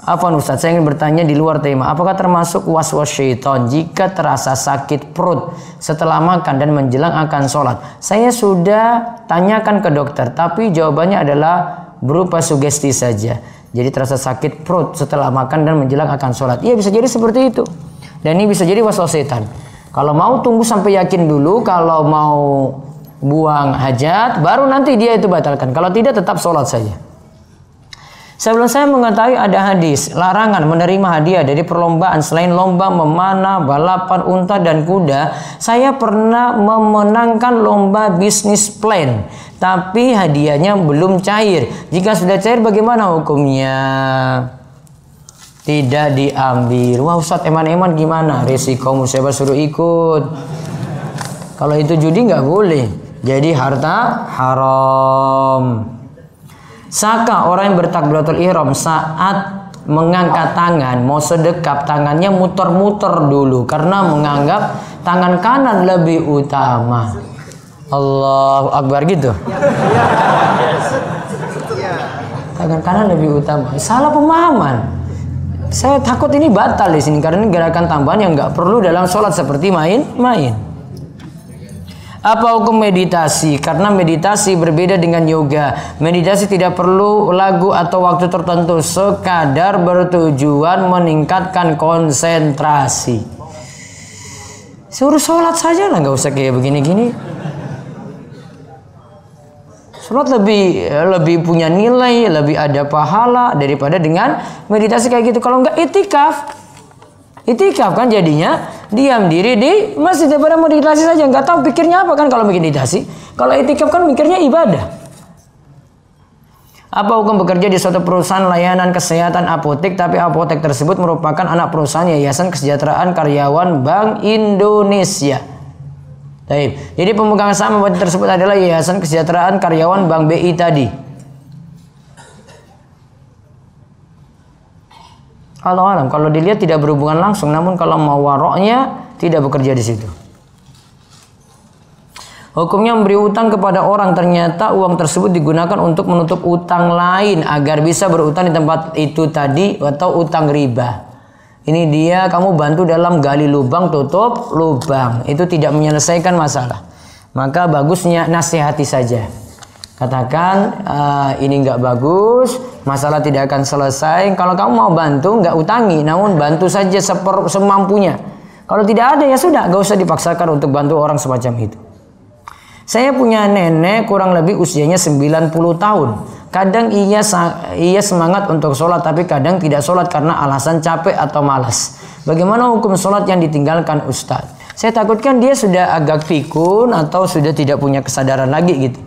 Afwan Ustaz, saya ingin bertanya di luar tema. Apakah termasuk waswas syaitan jika terasa sakit perut setelah makan dan menjelang akan sholat? Saya sudah tanyakan ke dokter, tapi jawabannya adalah berupa sugesti saja. Jadi terasa sakit perut setelah makan dan menjelang akan sholat. Iya bisa jadi seperti itu. Dan ini bisa jadi waswas setan. Kalau mau tunggu sampai yakin dulu. Kalau mau buang hajat baru nanti dia itu batalkan. Kalau tidak tetap sholat saja. Sebelum saya mengetahui ada hadis larangan menerima hadiah dari perlombaan selain lomba memanah, balapan unta dan kuda. Saya pernah memenangkan lomba bisnis plan, tapi hadiahnya belum cair. Jika sudah cair bagaimana hukumnya? Tidak diambil. Wah Ustaz, eman-eman gimana? Resiko saya suruh ikut. Kalau itu judi nggak boleh. Jadi harta haram. Saka orang yang bertakbiratul ihram saat mengangkat tangan mau sedekap tangannya muter-muter dulu karena menganggap tangan kanan lebih utama. Allahu Akbar gitu. Tangan kanan lebih utama. Salah pemahaman. Saya takut ini batal di sini karena ini gerakan tambahan yang nggak perlu dalam sholat seperti main-main. Apa hukum meditasi? Karena meditasi berbeda dengan yoga. Meditasi tidak perlu lagu atau waktu tertentu, sekadar bertujuan meningkatkan konsentrasi. Suruh sholat saja lah, nggak usah kayak begini-gini. Sholat lebih punya nilai, lebih ada pahala daripada dengan meditasi kayak gitu. Kalau enggak itikaf kan jadinya diam diri di masjid daripada meditasi saja. Nggak tahu pikirnya apa kan kalau meditasi. Kalau itikaf kan mikirnya ibadah. Apa hukum bekerja di suatu perusahaan layanan kesehatan apotek, tapi apotek tersebut merupakan anak perusahaan Yayasan Kesejahteraan Karyawan Bank Indonesia? Baik. Jadi pemegang saham tersebut adalah Yayasan Kesejahteraan Karyawan Bank BI tadi. Allah alam, kalau dilihat tidak berhubungan langsung, namun kalau mau waroknya tidak bekerja di situ. Hukumnya memberi utang kepada orang, ternyata uang tersebut digunakan untuk menutup utang lain agar bisa berutang di tempat itu tadi, atau utang riba. Ini dia, kamu bantu dalam gali lubang, tutup lubang. Itu tidak menyelesaikan masalah. Maka bagusnya nasihati saja. Katakan ini nggak bagus, masalah tidak akan selesai. Kalau kamu mau bantu, nggak utangi, namun bantu saja semampunya. Kalau tidak ada ya sudah, nggak usah dipaksakan untuk bantu orang semacam itu. Saya punya nenek kurang lebih usianya 90 tahun. Kadang ia semangat untuk sholat, tapi kadang tidak sholat karena alasan capek atau malas. Bagaimana hukum sholat yang ditinggalkan Ustadz? Saya takutkan dia sudah agak pikun atau sudah tidak punya kesadaran lagi gitu.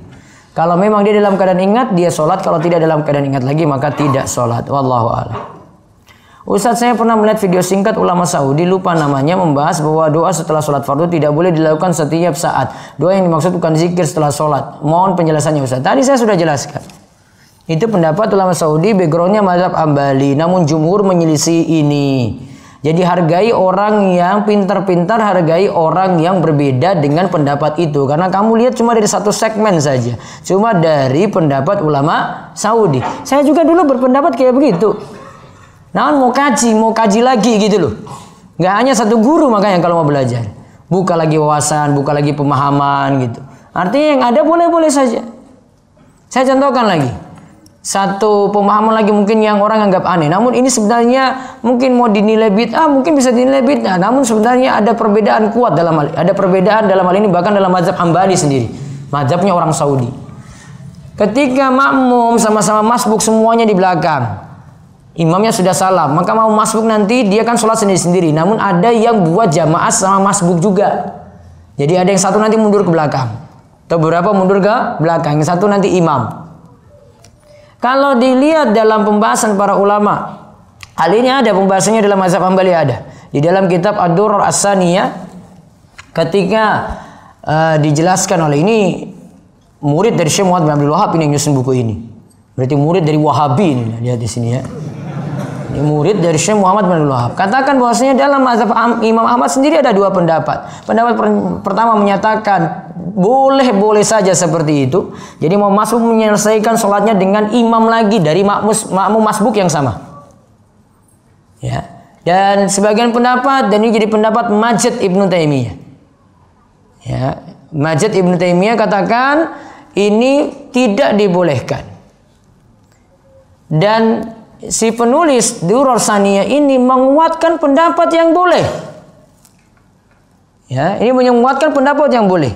Kalau memang dia dalam keadaan ingat, dia sholat. Kalau tidak dalam keadaan ingat lagi, maka tidak sholat. Wallahu a'lam. Ustadz, saya pernah melihat video singkat ulama Saudi, lupa namanya, membahas bahwa doa setelah sholat fardu tidak boleh dilakukan setiap saat. Doa yang dimaksud bukan zikir setelah sholat. Mohon penjelasannya Ustadz. Tadi saya sudah jelaskan. Itu pendapat ulama Saudi, backgroundnya mazhab Hambali. Namun jumhur menyelisih ini. Jadi hargai orang yang pintar-pintar, hargai orang yang berbeda dengan pendapat itu. Karena kamu lihat cuma dari satu segmen saja. Cuma dari pendapat ulama Saudi. Saya juga dulu berpendapat kayak begitu. Namun mau kaji lagi gitu loh. Nggak hanya satu guru makanya kalau mau belajar. Buka lagi wawasan, buka lagi pemahaman gitu. Artinya yang ada boleh-boleh saja. Saya contohkan lagi. Satu pemahaman lagi mungkin yang orang anggap aneh. Namun ini sebenarnya mungkin mau dinilai bid'ah, mungkin bisa dinilai bid'ah. Namun sebenarnya ada perbedaan kuat dalam hal, ada perbedaan dalam hal ini bahkan dalam mazhab Hambali sendiri. Mazhabnya orang Saudi. Ketika makmum sama-sama masbuk semuanya di belakang. Imamnya sudah salam, maka mau masbuk nanti dia kan sholat sendiri-sendiri. Namun ada yang buat jamaah sama masbuk juga. Jadi ada yang satu nanti mundur ke belakang, atau beberapa mundur ke belakang, yang satu nanti imam. Kalau dilihat dalam pembahasan para ulama, hal ini ada pembahasannya dalam mazhab Hambali ada. Di dalam kitab Ad-Durrar As-Saniyah, ketika dijelaskan oleh ini murid dari Syekh Muhammad bin Abdul Wahab ini yang nyusun buku ini. Berarti murid dari Wahabi ini, lihat di sini ya. Ini murid dari Syekh Muhammad bin Abdul Wahab. Katakan bahwasanya dalam mazhab Imam Ahmad sendiri ada dua pendapat. Pendapat pertama menyatakan boleh saja seperti itu. Jadi mau masbuk menyelesaikan sholatnya dengan imam lagi dari makmum masbuk yang sama. Ya. Dan sebagian pendapat, dan ini jadi pendapat Majd Ibnu Taimiyah. Ya, Majd Ibnu Taimiyah katakan ini tidak dibolehkan. Dan si penulis Durrar Saniyah ini menguatkan pendapat yang boleh. Ya, ini menguatkan pendapat yang boleh.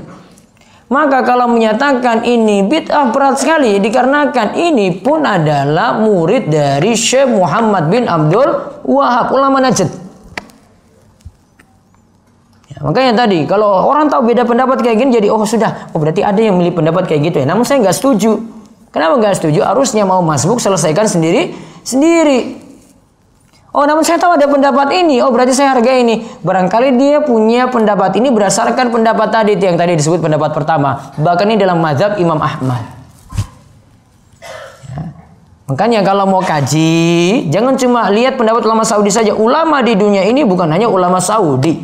Maka kalau menyatakan ini bid'ah berat sekali, dikarenakan ini pun adalah murid dari Syekh Muhammad bin Abdul Wahab, ulama Najd. Ya, makanya tadi kalau orang tahu beda pendapat kayak gini, jadi sudah, berarti ada yang milih pendapat kayak gitu ya. Namun saya nggak setuju. Kenapa nggak setuju? Harusnya mau masbuk selesaikan sendiri. Namun saya tahu ada pendapat ini. Berarti saya hargai ini. Barangkali dia punya pendapat ini berdasarkan pendapat tadi yang tadi disebut pendapat pertama. Bahkan ini dalam mazhab Imam Ahmad. Ya. Makanya kalau mau kaji, jangan cuma lihat pendapat ulama Saudi saja. Ulama di dunia ini bukan hanya ulama Saudi.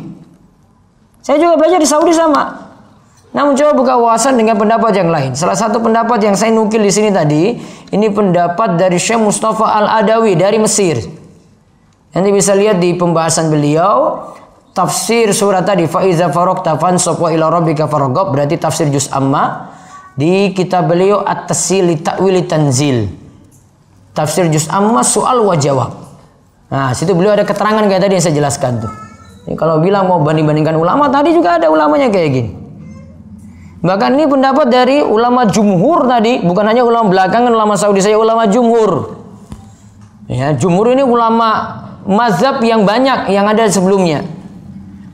Saya juga belajar di Saudi sama. Namun coba buka wawasan dengan pendapat yang lain. Salah satu pendapat yang saya nukil di sini tadi, ini pendapat dari Syekh Mustafa Al-Adawi dari Mesir. Nanti bisa lihat di pembahasan beliau tafsir surat tadi, fa iza faraqta fansab wa ila rabbika farghab, berarti tafsir juz amma. Di kitab beliau At-Tasil li Ta'wil Tanzil. Tafsir juz amma soal wa jawab. Nah, situ beliau ada keterangan kayak tadi yang saya jelaskan tuh. Ini kalau bilang mau banding-bandingkan ulama, tadi juga ada ulamanya kayak gini. Bahkan ini pendapat dari ulama jumhur tadi, bukan hanya ulama belakangan ulama Saudi, saya ulama jumhur. Ya, jumhur ini ulama mazhab yang banyak yang ada sebelumnya.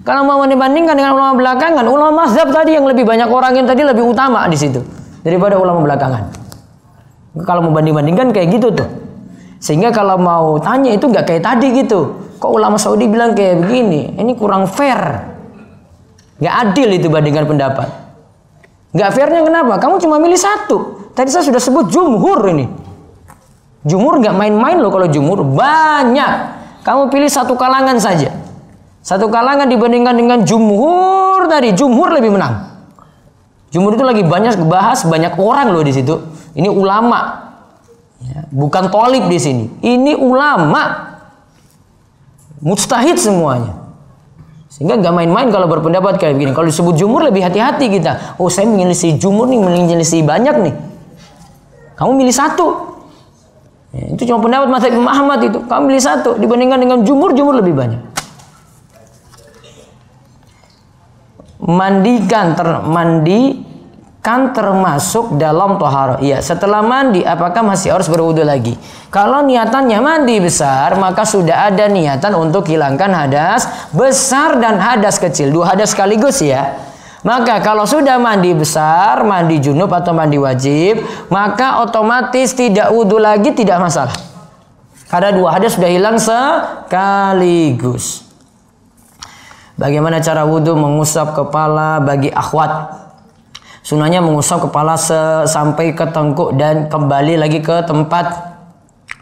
Kalau mau dibandingkan dengan ulama belakangan, ulama mazhab tadi yang lebih banyak orang yang tadi lebih utama di situ daripada ulama belakangan. Kalau mau banding-bandingkan kayak gitu tuh. Sehingga kalau mau tanya itu nggak kayak tadi gitu. Kok ulama Saudi bilang kayak begini? Ini kurang fair. Nggak adil itu bandingkan pendapat. Nggak fairnya kenapa? Kamu cuma milih satu. Tadi saya sudah sebut jumhur ini. Jumhur nggak main-main loh kalau jumhur. Banyak. Kamu pilih satu kalangan saja. Satu kalangan dibandingkan dengan jumhur tadi. Jumhur lebih menang. Jumhur itu lagi banyak bahas, banyak orang loh di situ. Ini ulama, ya, bukan tolib di sini. Ini ulama, mujtahid semuanya. Sehingga nggak main-main kalau berpendapat kayak begini. Kalau disebut jumhur lebih hati-hati kita. Oh, saya menyelisih jumhur nih, menyelisih banyak nih. Kamu milih satu. Ya, itu cuma pendapat mazhab Imam Ahmad itu. Kamu milih satu dibandingkan dengan jumhur lebih banyak. Mandikan termasuk dalam toharoh. Iya, setelah mandi apakah masih harus berwudu lagi? Kalau niatannya mandi besar, maka sudah ada niatan untuk hilangkan hadas besar dan hadas kecil. 2 hadas sekaligus ya. Maka kalau sudah mandi besar, mandi junub atau mandi wajib, maka otomatis tidak wudu lagi, tidak masalah. Karena 2 hadas sudah hilang sekaligus. Bagaimana cara wudu? Mengusap kepala bagi akhwat. Sunahnya mengusap kepala sampai ke tengkuk dan kembali lagi ke tempat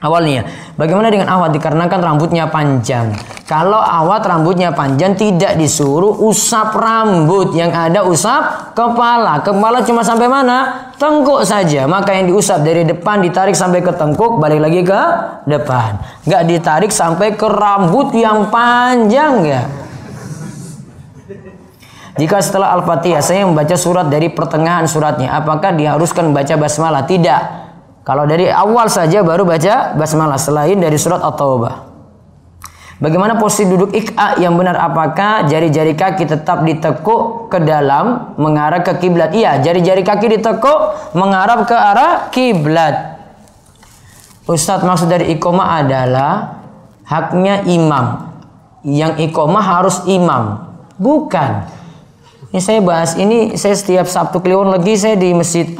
awalnya. Bagaimana dengan akhwat? Dikarenakan rambutnya panjang. Kalau akhwat rambutnya panjang tidak disuruh usap rambut, yang ada usap kepala. Kepala cuma sampai mana? Tengkuk saja. Maka yang diusap dari depan ditarik sampai ke tengkuk, balik lagi ke depan. Nggak ditarik sampai ke rambut yang panjang ya. Jika setelah Al-Fatihah saya membaca surat dari pertengahan suratnya, apakah diharuskan membaca basmalah? Tidak. Kalau dari awal saja baru baca basmalah, selain dari surat At-Taubah. Bagaimana posisi duduk iqa yang benar? Apakah jari-jari kaki tetap ditekuk ke dalam mengarah ke kiblat? Iya, jari-jari kaki ditekuk mengarah ke arah kiblat. Ustadz, maksud dari iqamah adalah haknya imam. Yang iqamah harus imam. Bukan. Ini saya bahas ini, saya setiap Sabtu Kliwon lagi saya di Masjid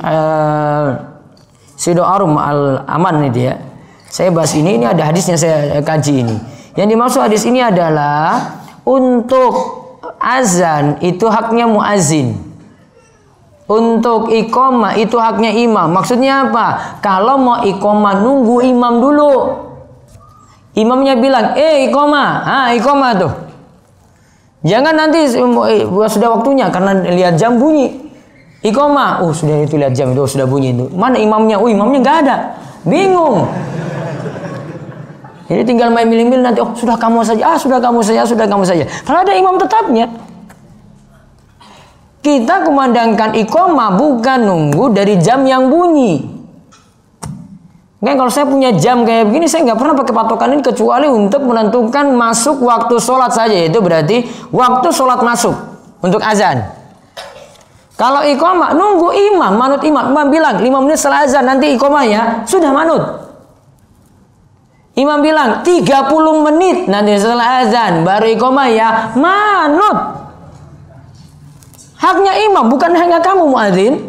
Sido Arum Al-Aman ini dia. Saya bahas ini ada hadisnya saya kaji ini. Yang dimaksud hadis ini adalah untuk azan itu haknya muazin. Untuk iqamah itu haknya imam. Maksudnya apa? Kalau mau iqamah nunggu imam dulu. Imamnya bilang, iqamah. Iqamah tuh. Jangan nanti sudah waktunya karena lihat jam bunyi. Iqamah, sudah itu lihat jam itu sudah bunyi itu. Mana imamnya? Imamnya nggak ada. Bingung. Jadi tinggal main milih-milih nanti. Sudah kamu saja. Sudah kamu saja. Kalau ada imam tetapnya. Kita kumandangkan iqamah bukan nunggu dari jam yang bunyi. Kan kalau saya punya jam kayak begini, saya nggak pernah pakai patokan ini kecuali untuk menentukan masuk waktu sholat saja. Itu berarti waktu sholat masuk untuk azan. Kalau iqamah nunggu imam, manut imam. Imam bilang 5 menit setelah azan nanti iqamah ya, sudah manut. Imam bilang 30 menit nanti setelah azan baru iqamah ya, manut. Haknya imam, bukan hanya kamu muadzin.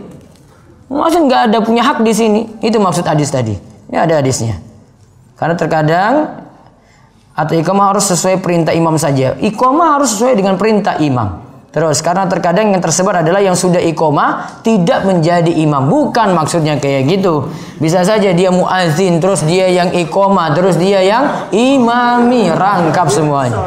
Muadzin nggak ada punya hak di sini. Itu maksud hadis tadi. Ya ada hadisnya. Karena terkadang atau iqamah harus sesuai perintah imam saja. Iqamah harus sesuai dengan perintah imam. Terus karena terkadang yang tersebar adalah yang sudah iqamah tidak menjadi imam. Bukan maksudnya kayak gitu. Bisa saja dia muazin, terus dia yang iqamah, terus dia yang imami, rangkap semuanya.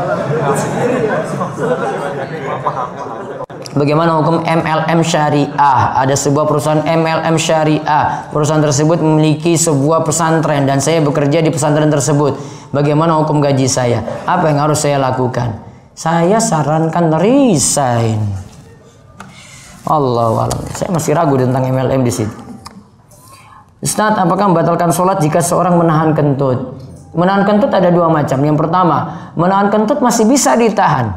Bagaimana hukum MLM syariah? Ada sebuah perusahaan MLM syariah. Perusahaan tersebut memiliki sebuah pesantren dan saya bekerja di pesantren tersebut. Bagaimana hukum gaji saya? Apa yang harus saya lakukan? Saya sarankan resign. Allahu a'lam. Saya masih ragu tentang MLM di situ. Ustaz, apakah membatalkan sholat jika seorang menahan kentut? Menahan kentut ada 2 macam. Yang pertama, menahan kentut masih bisa ditahan,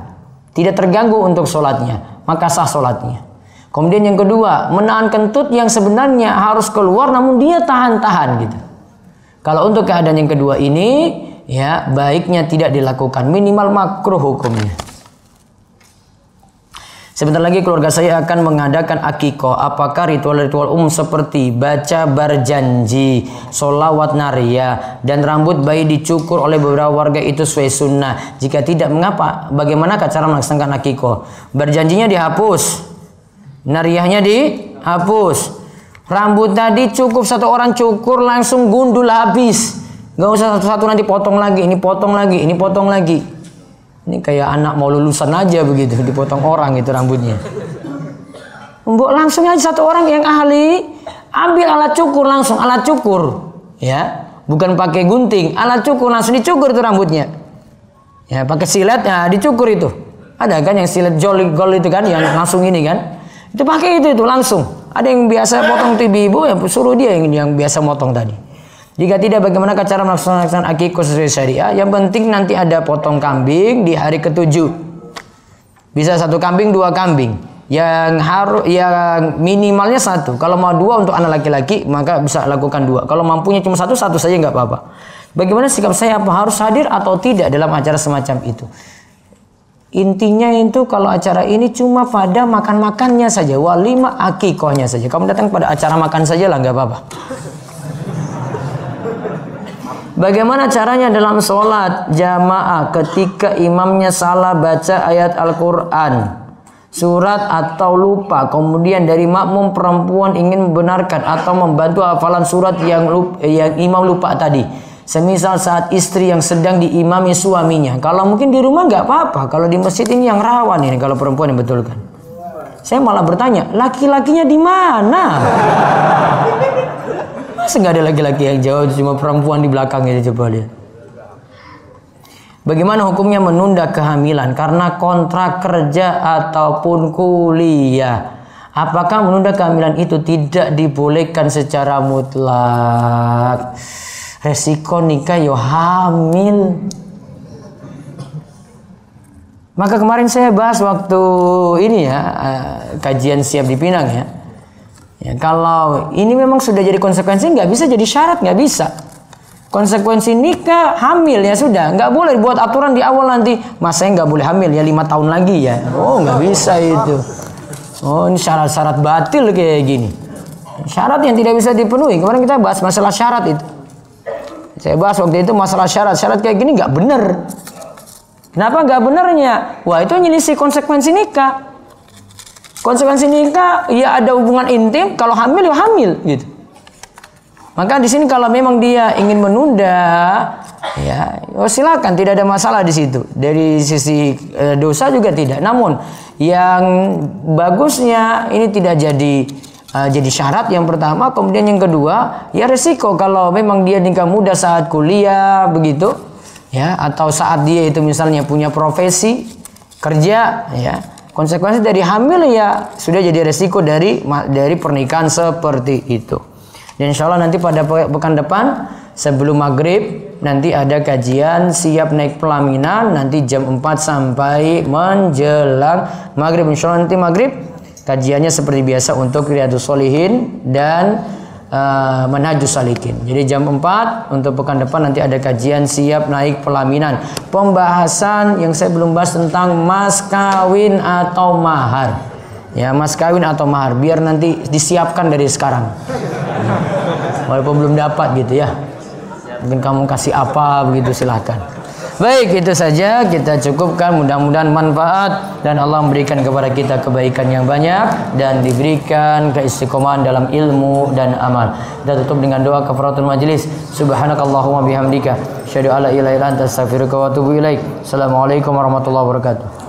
tidak terganggu untuk sholatnya, maka sah sholatnya. Kemudian yang kedua, menahan kentut yang sebenarnya harus keluar namun dia tahan-tahan gitu. Kalau untuk keadaan yang kedua ini, ya baiknya tidak dilakukan, minimal makruh hukumnya. Sebentar lagi keluarga saya akan mengadakan akikah. Apakah ritual-ritual seperti baca berjanji, sholawat nariyah, dan rambut bayi dicukur oleh beberapa warga itu sesuai sunnah? Jika tidak, mengapa? Bagaimana cara melaksanakan akikah? Berjanjinya dihapus, nariyahnya dihapus. Rambut tadi cukup satu orang cukur langsung gundul habis. Gak usah satu-satu nanti potong lagi, ini potong lagi, ini potong lagi. Ini kayak anak mau lulusan aja begitu, dipotong orang itu rambutnya. Mbok langsung aja satu orang yang ahli, ambil alat cukur langsung, alat cukur, ya, bukan pakai gunting, alat cukur langsung dicukur itu rambutnya, ya, pakai silet, ya, dicukur itu. Ada kan yang silet gol itu kan, yang langsung ini kan, itu pakai itu langsung. Ada yang biasa potong tuh ibu, ya suruh dia yang biasa motong tadi. Jika tidak, bagaimana cara melaksanakan akikah sesuai syariah? Yang penting nanti ada potong kambing di hari ke-7. Bisa 1 kambing, 2 kambing. Yang minimalnya 1. Kalau mau 2 untuk anak laki-laki, maka bisa lakukan 2. Kalau mampunya cuma 1 saja nggak apa-apa. Bagaimana sikap saya? Apa harus hadir atau tidak dalam acara semacam itu? Intinya itu kalau acara ini cuma pada makan-makannya saja, walimah akikahnya saja. Kamu datang pada acara makan saja lah, nggak apa-apa. Bagaimana caranya dalam sholat jamaah ketika imamnya salah baca ayat Al-Quran, surat atau lupa, kemudian dari makmum perempuan ingin membenarkan atau membantu hafalan surat yang imam lupa tadi, semisal saat istri yang sedang diimami suaminya. Kalau mungkin di rumah nggak apa-apa, kalau di masjid ini yang rawan ini kalau perempuan yang betulkan. Saya malah bertanya, laki-lakinya di mana? Masa nggak ada laki-laki yang jawab, cuma perempuan di belakang itu, coba lihat. Bagaimana hukumnya menunda kehamilan karena kontrak kerja ataupun kuliah? Apakah menunda kehamilan itu tidak dibolehkan secara mutlak? Resiko nikah yo hamil. Maka kemarin saya bahas waktu ini ya, kajian siap di Pinang ya. Ya, kalau ini memang sudah jadi konsekuensi, nggak bisa jadi syarat, nggak bisa. Konsekuensi nikah hamil ya sudah, nggak boleh buat aturan di awal nanti, mas saya nggak boleh hamil ya 5 tahun lagi ya. Oh nggak bisa itu. Oh ini syarat-syarat batil kayak gini. Syarat yang tidak bisa dipenuhi. Kemarin kita bahas masalah syarat itu. Saya bahas waktu itu masalah syarat. Syarat kayak gini nggak benar. Kenapa nggak benernya? Wah itu nyelisih konsekuensi nikah. Konsekuensi nikah ya ada hubungan intim, kalau hamil ya hamil gitu. Maka di sini kalau memang dia ingin menunda, ya silakan, tidak ada masalah di situ. Dari sisi dosa juga tidak. Namun yang bagusnya ini tidak jadi syarat yang pertama. Kemudian yang kedua, ya resiko kalau memang dia nikah muda saat kuliah begitu, ya atau saat dia itu misalnya punya profesi kerja, ya konsekuensi dari hamil ya sudah jadi resiko dari pernikahan seperti itu. Dan insya Allah nanti pada pekan depan sebelum maghrib nanti ada kajian siap naik pelaminan nanti jam 4 sampai menjelang maghrib. Insya Allah nanti maghrib kajiannya seperti biasa untuk Riyadhus Shalihin dan Manhajus Salikin. Jadi jam 4 untuk pekan depan nanti ada kajian siap naik pelaminan. Pembahasan yang saya belum bahas tentang mas kawin atau mahar. Ya mas kawin atau mahar biar nanti disiapkan dari sekarang. Walaupun belum dapat gitu ya. Mungkin kamu kasih apa begitu silahkan. Baik itu saja kita cukupkan, mudah-mudahan manfaat dan Allah memberikan kepada kita kebaikan yang banyak dan diberikan keistiqomahan dalam ilmu dan amal. Kita tutup dengan doa kafaratul majlis. Subhanakallahumma bihamdika asyhadu an la ilaha illa anta astaghfiruka wa atubu ilaik. Assalamualaikum warahmatullahi wabarakatuh.